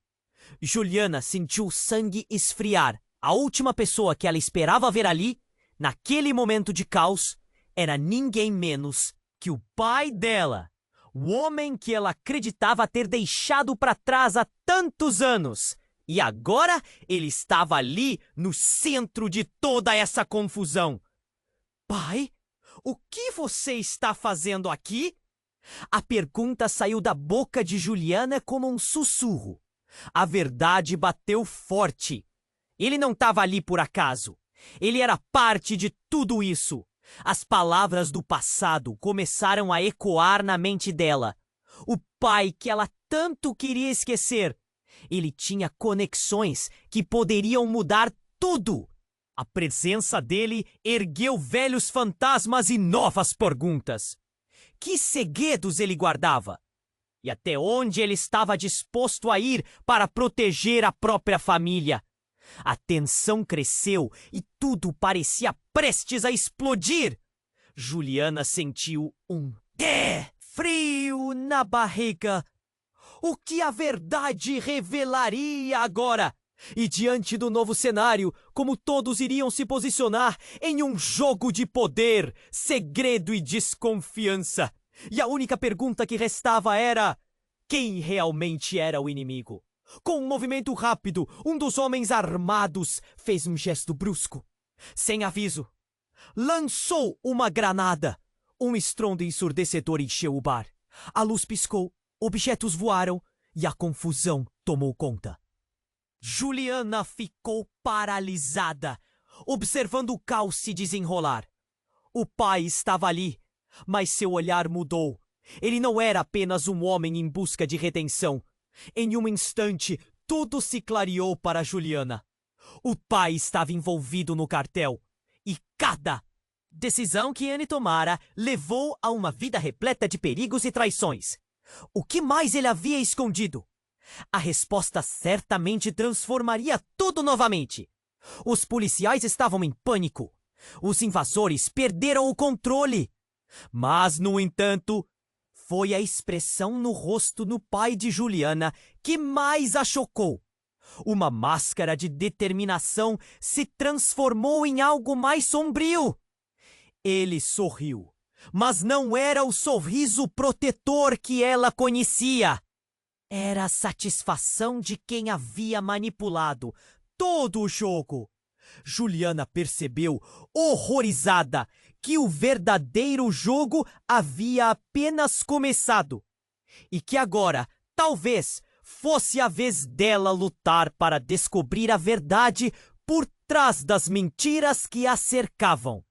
Juliana sentiu o sangue esfriar. A última pessoa que ela esperava ver ali, naquele momento de caos, era ninguém menos que o pai dela. O homem que ela acreditava ter deixado para trás há tantos anos. E agora ele estava ali no centro de toda essa confusão. Pai, o que você está fazendo aqui? A pergunta saiu da boca de Juliana como um sussurro. A verdade bateu forte. Ele não estava ali por acaso. Ele era parte de tudo isso. As palavras do passado começaram a ecoar na mente dela. O pai que ela tanto queria esquecer. Ele tinha conexões que poderiam mudar tudo. A presença dele ergueu velhos fantasmas e novas perguntas. Que segredos ele guardava? e até onde ele estava disposto a ir para proteger a própria família. A tensão cresceu e tudo parecia prestes a explodir. Juliana sentiu um frio na barriga. O que a verdade revelaria agora? E diante do novo cenário, como todos iriam se posicionar em um jogo de poder, segredo e desconfiança. E a única pergunta que restava era: quem realmente era o inimigo? Com um movimento rápido, um dos homens armados fez um gesto brusco. Sem aviso, lançou uma granada. Um estrondo ensurdecedor encheu o bar. A luz piscou, objetos voaram e a confusão tomou conta. Juliana ficou paralisada, observando o caos se desenrolar. O pai estava ali, mas seu olhar mudou. Ele não era apenas um homem em busca de redenção. Em um instante, tudo se clareou para Juliana. O pai estava envolvido no cartel, e cada decisão que ele tomara levou a uma vida repleta de perigos e traições. O que mais ele havia escondido? A resposta certamente transformaria tudo novamente. Os policiais estavam em pânico. Os invasores perderam o controle. Mas, no entanto, foi a expressão no rosto do pai de Juliana que mais a chocou. Uma máscara de determinação se transformou em algo mais sombrio. Ele sorriu, mas não era o sorriso protetor que ela conhecia. Era a satisfação de quem havia manipulado todo o jogo. Juliana percebeu, horrorizada, que o verdadeiro jogo havia apenas começado e que agora, talvez, fosse a vez dela lutar para descobrir a verdade por trás das mentiras que a cercavam.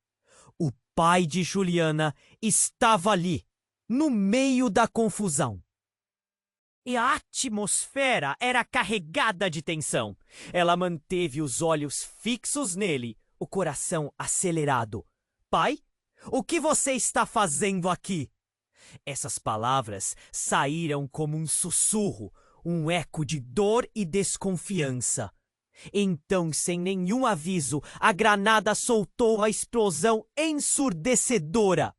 O pai de Juliana estava ali, no meio da confusão. E a atmosfera era carregada de tensão. Ela manteve os olhos fixos nele, o coração acelerado. Pai, o que você está fazendo aqui? Essas palavras saíram como um sussurro, um eco de dor e desconfiança. Então, sem nenhum aviso, a granada soltou a explosão ensurdecedora.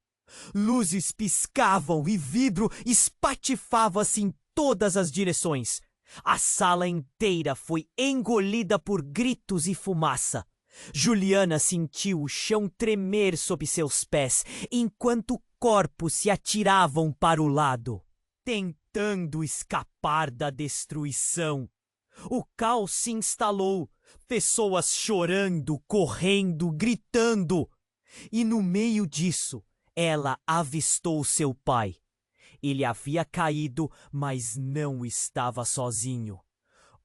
Luzes piscavam e vidro espatifava-se em todas as direções. A sala inteira foi engolida por gritos e fumaça. Juliana sentiu o chão tremer sob seus pés, enquanto corpos se atiravam para o lado, tentando escapar da destruição. O caos se instalou, pessoas chorando, correndo, gritando. E no meio disso, ela avistou seu pai. Ele havia caído, mas não estava sozinho.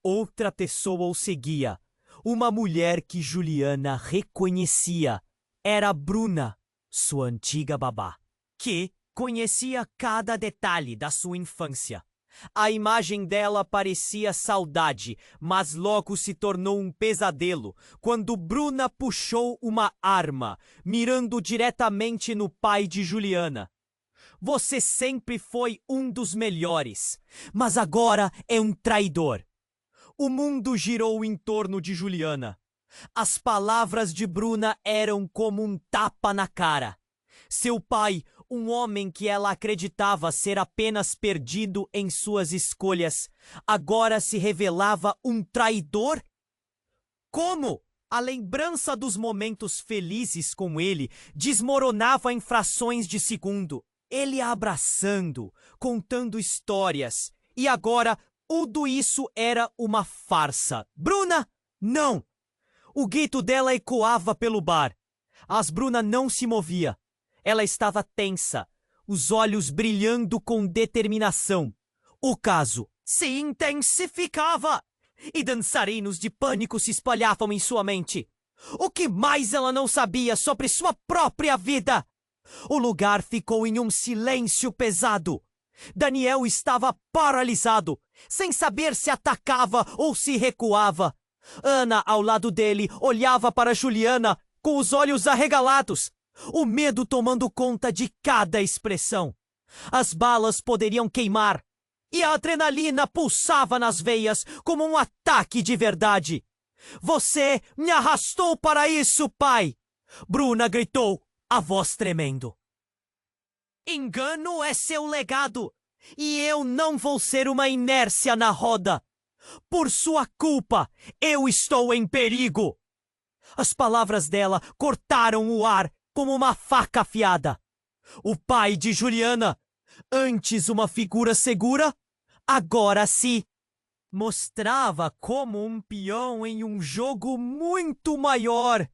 Outra pessoa o seguia. Uma mulher que Juliana reconhecia. Era Bruna, sua antiga babá, que conhecia cada detalhe da sua infância. A imagem dela parecia saudade, mas logo se tornou um pesadelo quando Bruna puxou uma arma, mirando diretamente no pai de Juliana. Você sempre foi um dos melhores, mas agora é um traidor. O mundo girou em torno de Juliana. As palavras de Bruna eram como um tapa na cara. Seu pai, um homem que ela acreditava ser apenas perdido em suas escolhas, agora se revelava um traidor? Como? A lembrança dos momentos felizes com ele desmoronava em frações de segundo. Ele a abraçando, contando histórias. E agora, tudo isso era uma farsa. Bruna, não! O grito dela ecoava pelo bar. Mas Bruna não se movia. Ela estava tensa, os olhos brilhando com determinação. O caso se intensificava e dançarinos de pânico se espalhavam em sua mente. O que mais ela não sabia sobre sua própria vida? O lugar ficou em um silêncio pesado. Daniel estava paralisado, sem saber se atacava ou se recuava. Ana, ao lado dele, olhava para Juliana com os olhos arregalados, o medo tomando conta de cada expressão. As balas poderiam queimar, e a adrenalina pulsava nas veias como um ataque de verdade. Você me arrastou para isso, pai! Bruna gritou, a voz tremendo. Engano é seu legado, e eu não vou ser uma inércia na roda. Por sua culpa, eu estou em perigo. As palavras dela cortaram o ar como uma faca afiada. O pai de Juliana, antes uma figura segura, agora se mostrava como um peão em um jogo muito maior.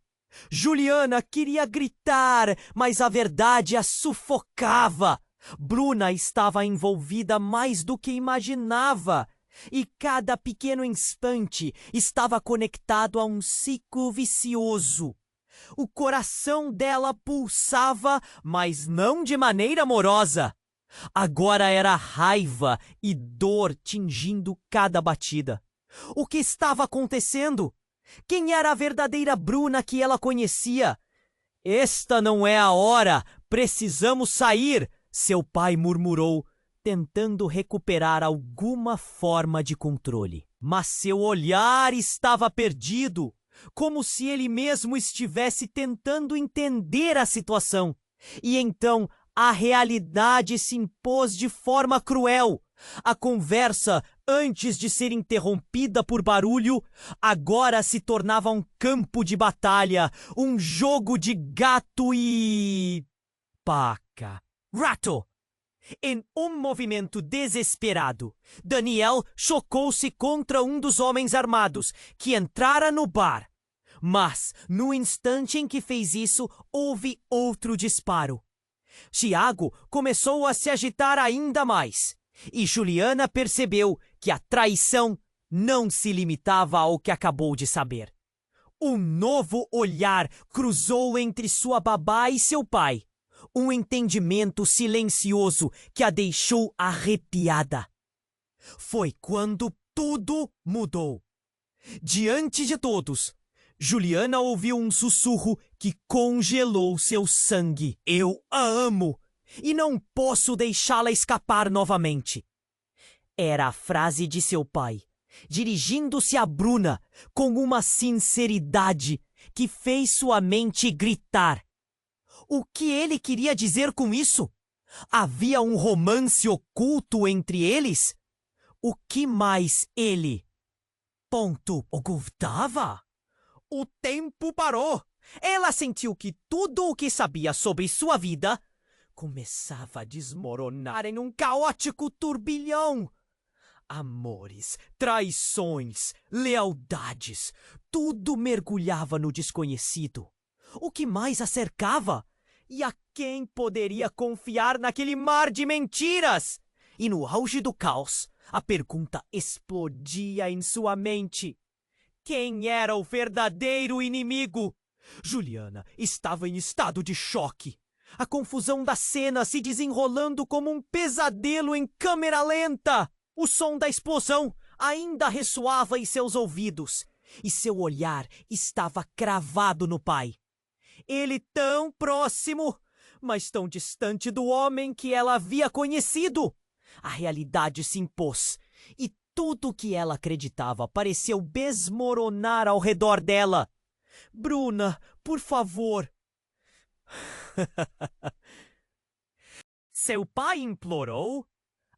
Juliana queria gritar, mas a verdade a sufocava. Bruna estava envolvida mais do que imaginava, e cada pequeno instante estava conectado a um ciclo vicioso. O coração dela pulsava, mas não de maneira amorosa. Agora era raiva e dor tingindo cada batida. O que estava acontecendo? Quem era a verdadeira Bruna que ela conhecia? Esta não é a hora, precisamos sair, seu pai murmurou, tentando recuperar alguma forma de controle. Mas seu olhar estava perdido, como se ele mesmo estivesse tentando entender a situação. E então a realidade se impôs de forma cruel. A conversa, antes de ser interrompida por barulho, agora se tornava um campo de batalha, um jogo de gato e paca. Rato! Em um movimento desesperado, Daniel chocou-se contra um dos homens armados que entrara no bar. Mas, no instante em que fez isso, houve outro disparo. Tiago começou a se agitar ainda mais, e Juliana percebeu que a traição não se limitava ao que acabou de saber. Um novo olhar cruzou entre sua babá e seu pai. Um entendimento silencioso que a deixou arrepiada. Foi quando tudo mudou. Diante de todos, Juliana ouviu um sussurro que congelou seu sangue. Eu a amo e não posso deixá-la escapar novamente. Era a frase de seu pai, dirigindo-se a Bruna com uma sinceridade que fez sua mente gritar. O que ele queria dizer com isso? Havia um romance oculto entre eles? O que mais ele ocultava? O tempo parou. Ela sentiu que tudo o que sabia sobre sua vida começava a desmoronar em um caótico turbilhão. Amores, traições, lealdades, tudo mergulhava no desconhecido. O que mais a cercava? E a quem poderia confiar naquele mar de mentiras? E no auge do caos, a pergunta explodia em sua mente. Quem era o verdadeiro inimigo? Juliana estava em estado de choque. A confusão da cena se desenrolando como um pesadelo em câmera lenta. O som da explosão ainda ressoava em seus ouvidos, e seu olhar estava cravado no pai. Ele tão próximo, mas tão distante do homem que ela havia conhecido. A realidade se impôs, e tudo o que ela acreditava pareceu desmoronar ao redor dela. Bruna, por favor. Seu pai implorou,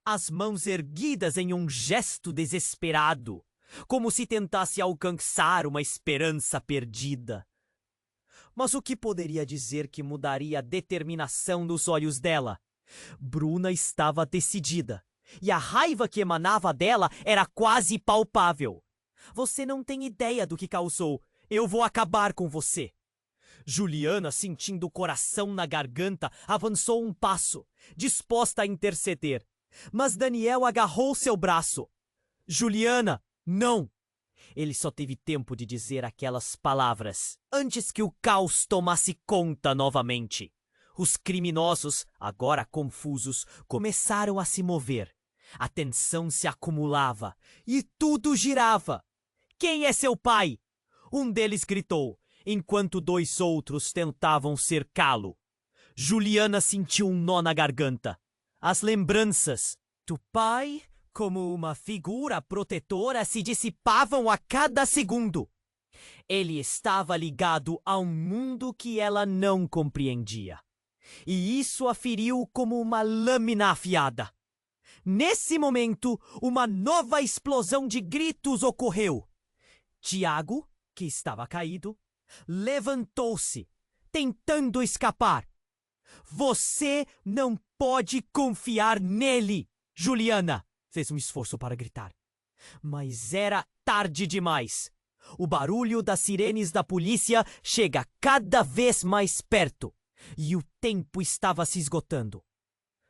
as mãos erguidas em um gesto desesperado, como se tentasse alcançar uma esperança perdida. Mas o que poderia dizer que mudaria a determinação nos olhos dela? Bruna estava decidida, e a raiva que emanava dela era quase palpável. Você não tem ideia do que causou. Eu vou acabar com você. Juliana, sentindo o coração na garganta, avançou um passo, disposta a interceder. Mas Daniel agarrou seu braço. Juliana, não! Ele só teve tempo de dizer aquelas palavras antes que o caos tomasse conta novamente. Os criminosos, agora confusos, começaram a se mover. A tensão se acumulava e tudo girava. Quem é seu pai? Um deles gritou, enquanto dois outros tentavam cercá-lo. Juliana sentiu um nó na garganta. As lembranças do pai como uma figura protetora, se dissipavam a cada segundo. Ele estava ligado a um mundo que ela não compreendia. E isso a feriu como uma lâmina afiada. Nesse momento, uma nova explosão de gritos ocorreu. Tiago, que estava caído, levantou-se, tentando escapar. Você não pode confiar nele, Juliana! Fez um esforço para gritar. Mas era tarde demais. O barulho das sirenes da polícia chega cada vez mais perto. E o tempo estava se esgotando.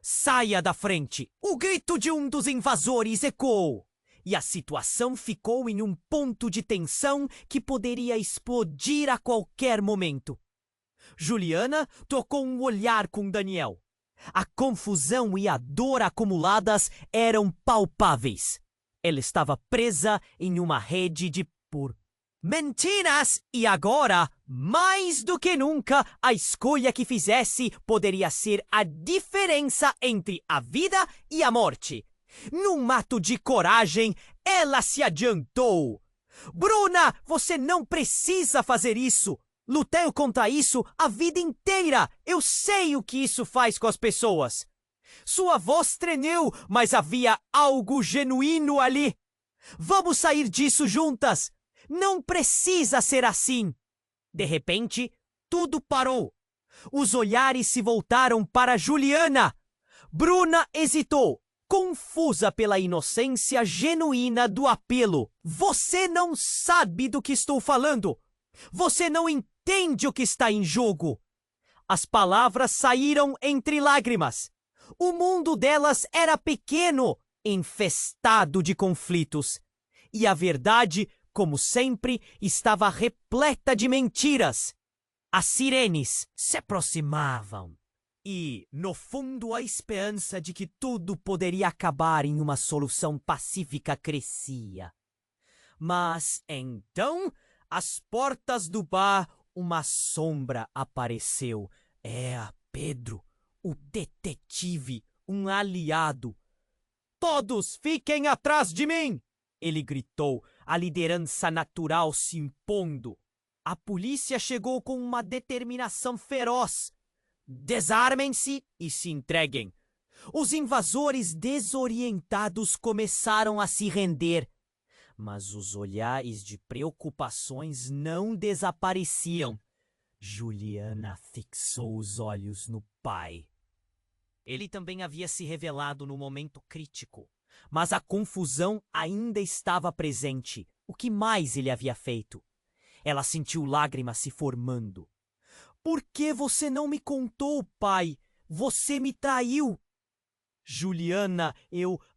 Saia da frente! O grito de um dos invasores ecoou. E a situação ficou em um ponto de tensão que poderia explodir a qualquer momento. Juliana trocou um olhar com Daniel. A confusão e a dor acumuladas eram palpáveis. Ela estava presa em uma rede por mentiras e agora, mais do que nunca, a escolha que fizesse poderia ser a diferença entre a vida e a morte. Num ato de coragem, ela se adiantou. Bruna, você não precisa fazer isso. Lutei contra isso a vida inteira. Eu sei o que isso faz com as pessoas. Sua voz tremeu, mas havia algo genuíno ali. Vamos sair disso juntas. Não precisa ser assim. De repente, tudo parou. Os olhares se voltaram para Juliana. Bruna hesitou, confusa pela inocência genuína do apelo. Você não sabe do que estou falando. Você não entende o que está em jogo. As palavras saíram entre lágrimas. O mundo delas era pequeno, infestado de conflitos. E a verdade, como sempre, estava repleta de mentiras. As sirenes se aproximavam. E, no fundo, a esperança de que tudo poderia acabar em uma solução pacífica crescia. Mas, então, às portas do bar, uma sombra apareceu. Era Pedro, o detetive, um aliado. Todos fiquem atrás de mim! Ele gritou, a liderança natural se impondo. A polícia chegou com uma determinação feroz. Desarmem-se e se entreguem. Os invasores desorientados começaram a se render. Mas os olhares de preocupações não desapareciam. Juliana fixou os olhos no pai. Ele também havia se revelado no momento crítico. Mas a confusão ainda estava presente. O que mais ele havia feito? Ela sentiu lágrimas se formando. Por que você não me contou, pai? Você me traiu. Juliana,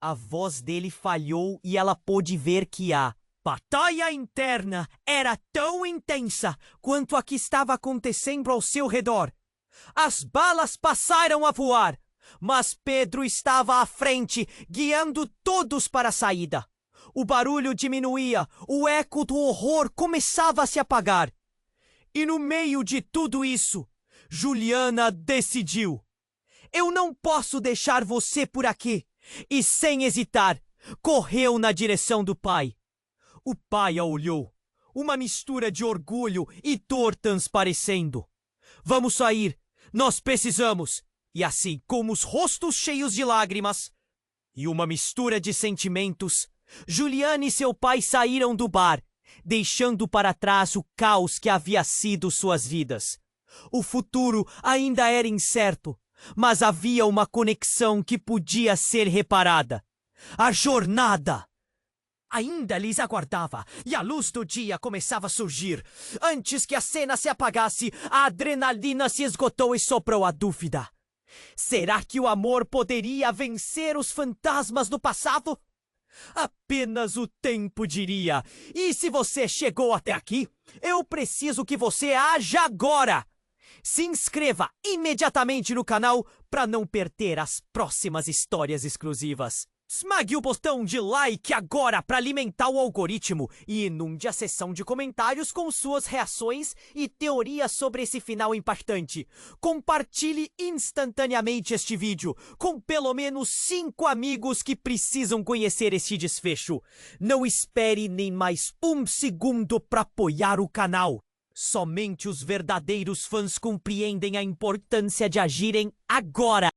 a voz dele falhou e ela pôde ver que a batalha interna era tão intensa quanto a que estava acontecendo ao seu redor. As balas passaram a voar, mas Pedro estava à frente, guiando todos para a saída. O barulho diminuía, o eco do horror começava a se apagar. E no meio de tudo isso, Juliana decidiu. Eu não posso deixar você por aqui. E sem hesitar, correu na direção do pai. O pai a olhou, uma mistura de orgulho e dor transparecendo. Vamos sair, nós precisamos. E assim, com os rostos cheios de lágrimas e uma mistura de sentimentos, Juliana e seu pai saíram do bar, deixando para trás o caos que havia sido suas vidas. O futuro ainda era incerto, mas havia uma conexão que podia ser reparada. A jornada ainda lhes aguardava e a luz do dia começava a surgir. Antes que a cena se apagasse, a adrenalina se esgotou e soprou a dúvida. Será que o amor poderia vencer os fantasmas do passado? Apenas o tempo diria. E se você chegou até aqui, eu preciso que você haja agora. Se inscreva imediatamente no canal para não perder as próximas histórias exclusivas. Esmague o botão de like agora para alimentar o algoritmo e inunde a seção de comentários com suas reações e teorias sobre esse final impactante. Compartilhe instantaneamente este vídeo com pelo menos 5 amigos que precisam conhecer este desfecho. Não espere nem mais um segundo para apoiar o canal. Somente os verdadeiros fãs compreendem a importância de agirem agora.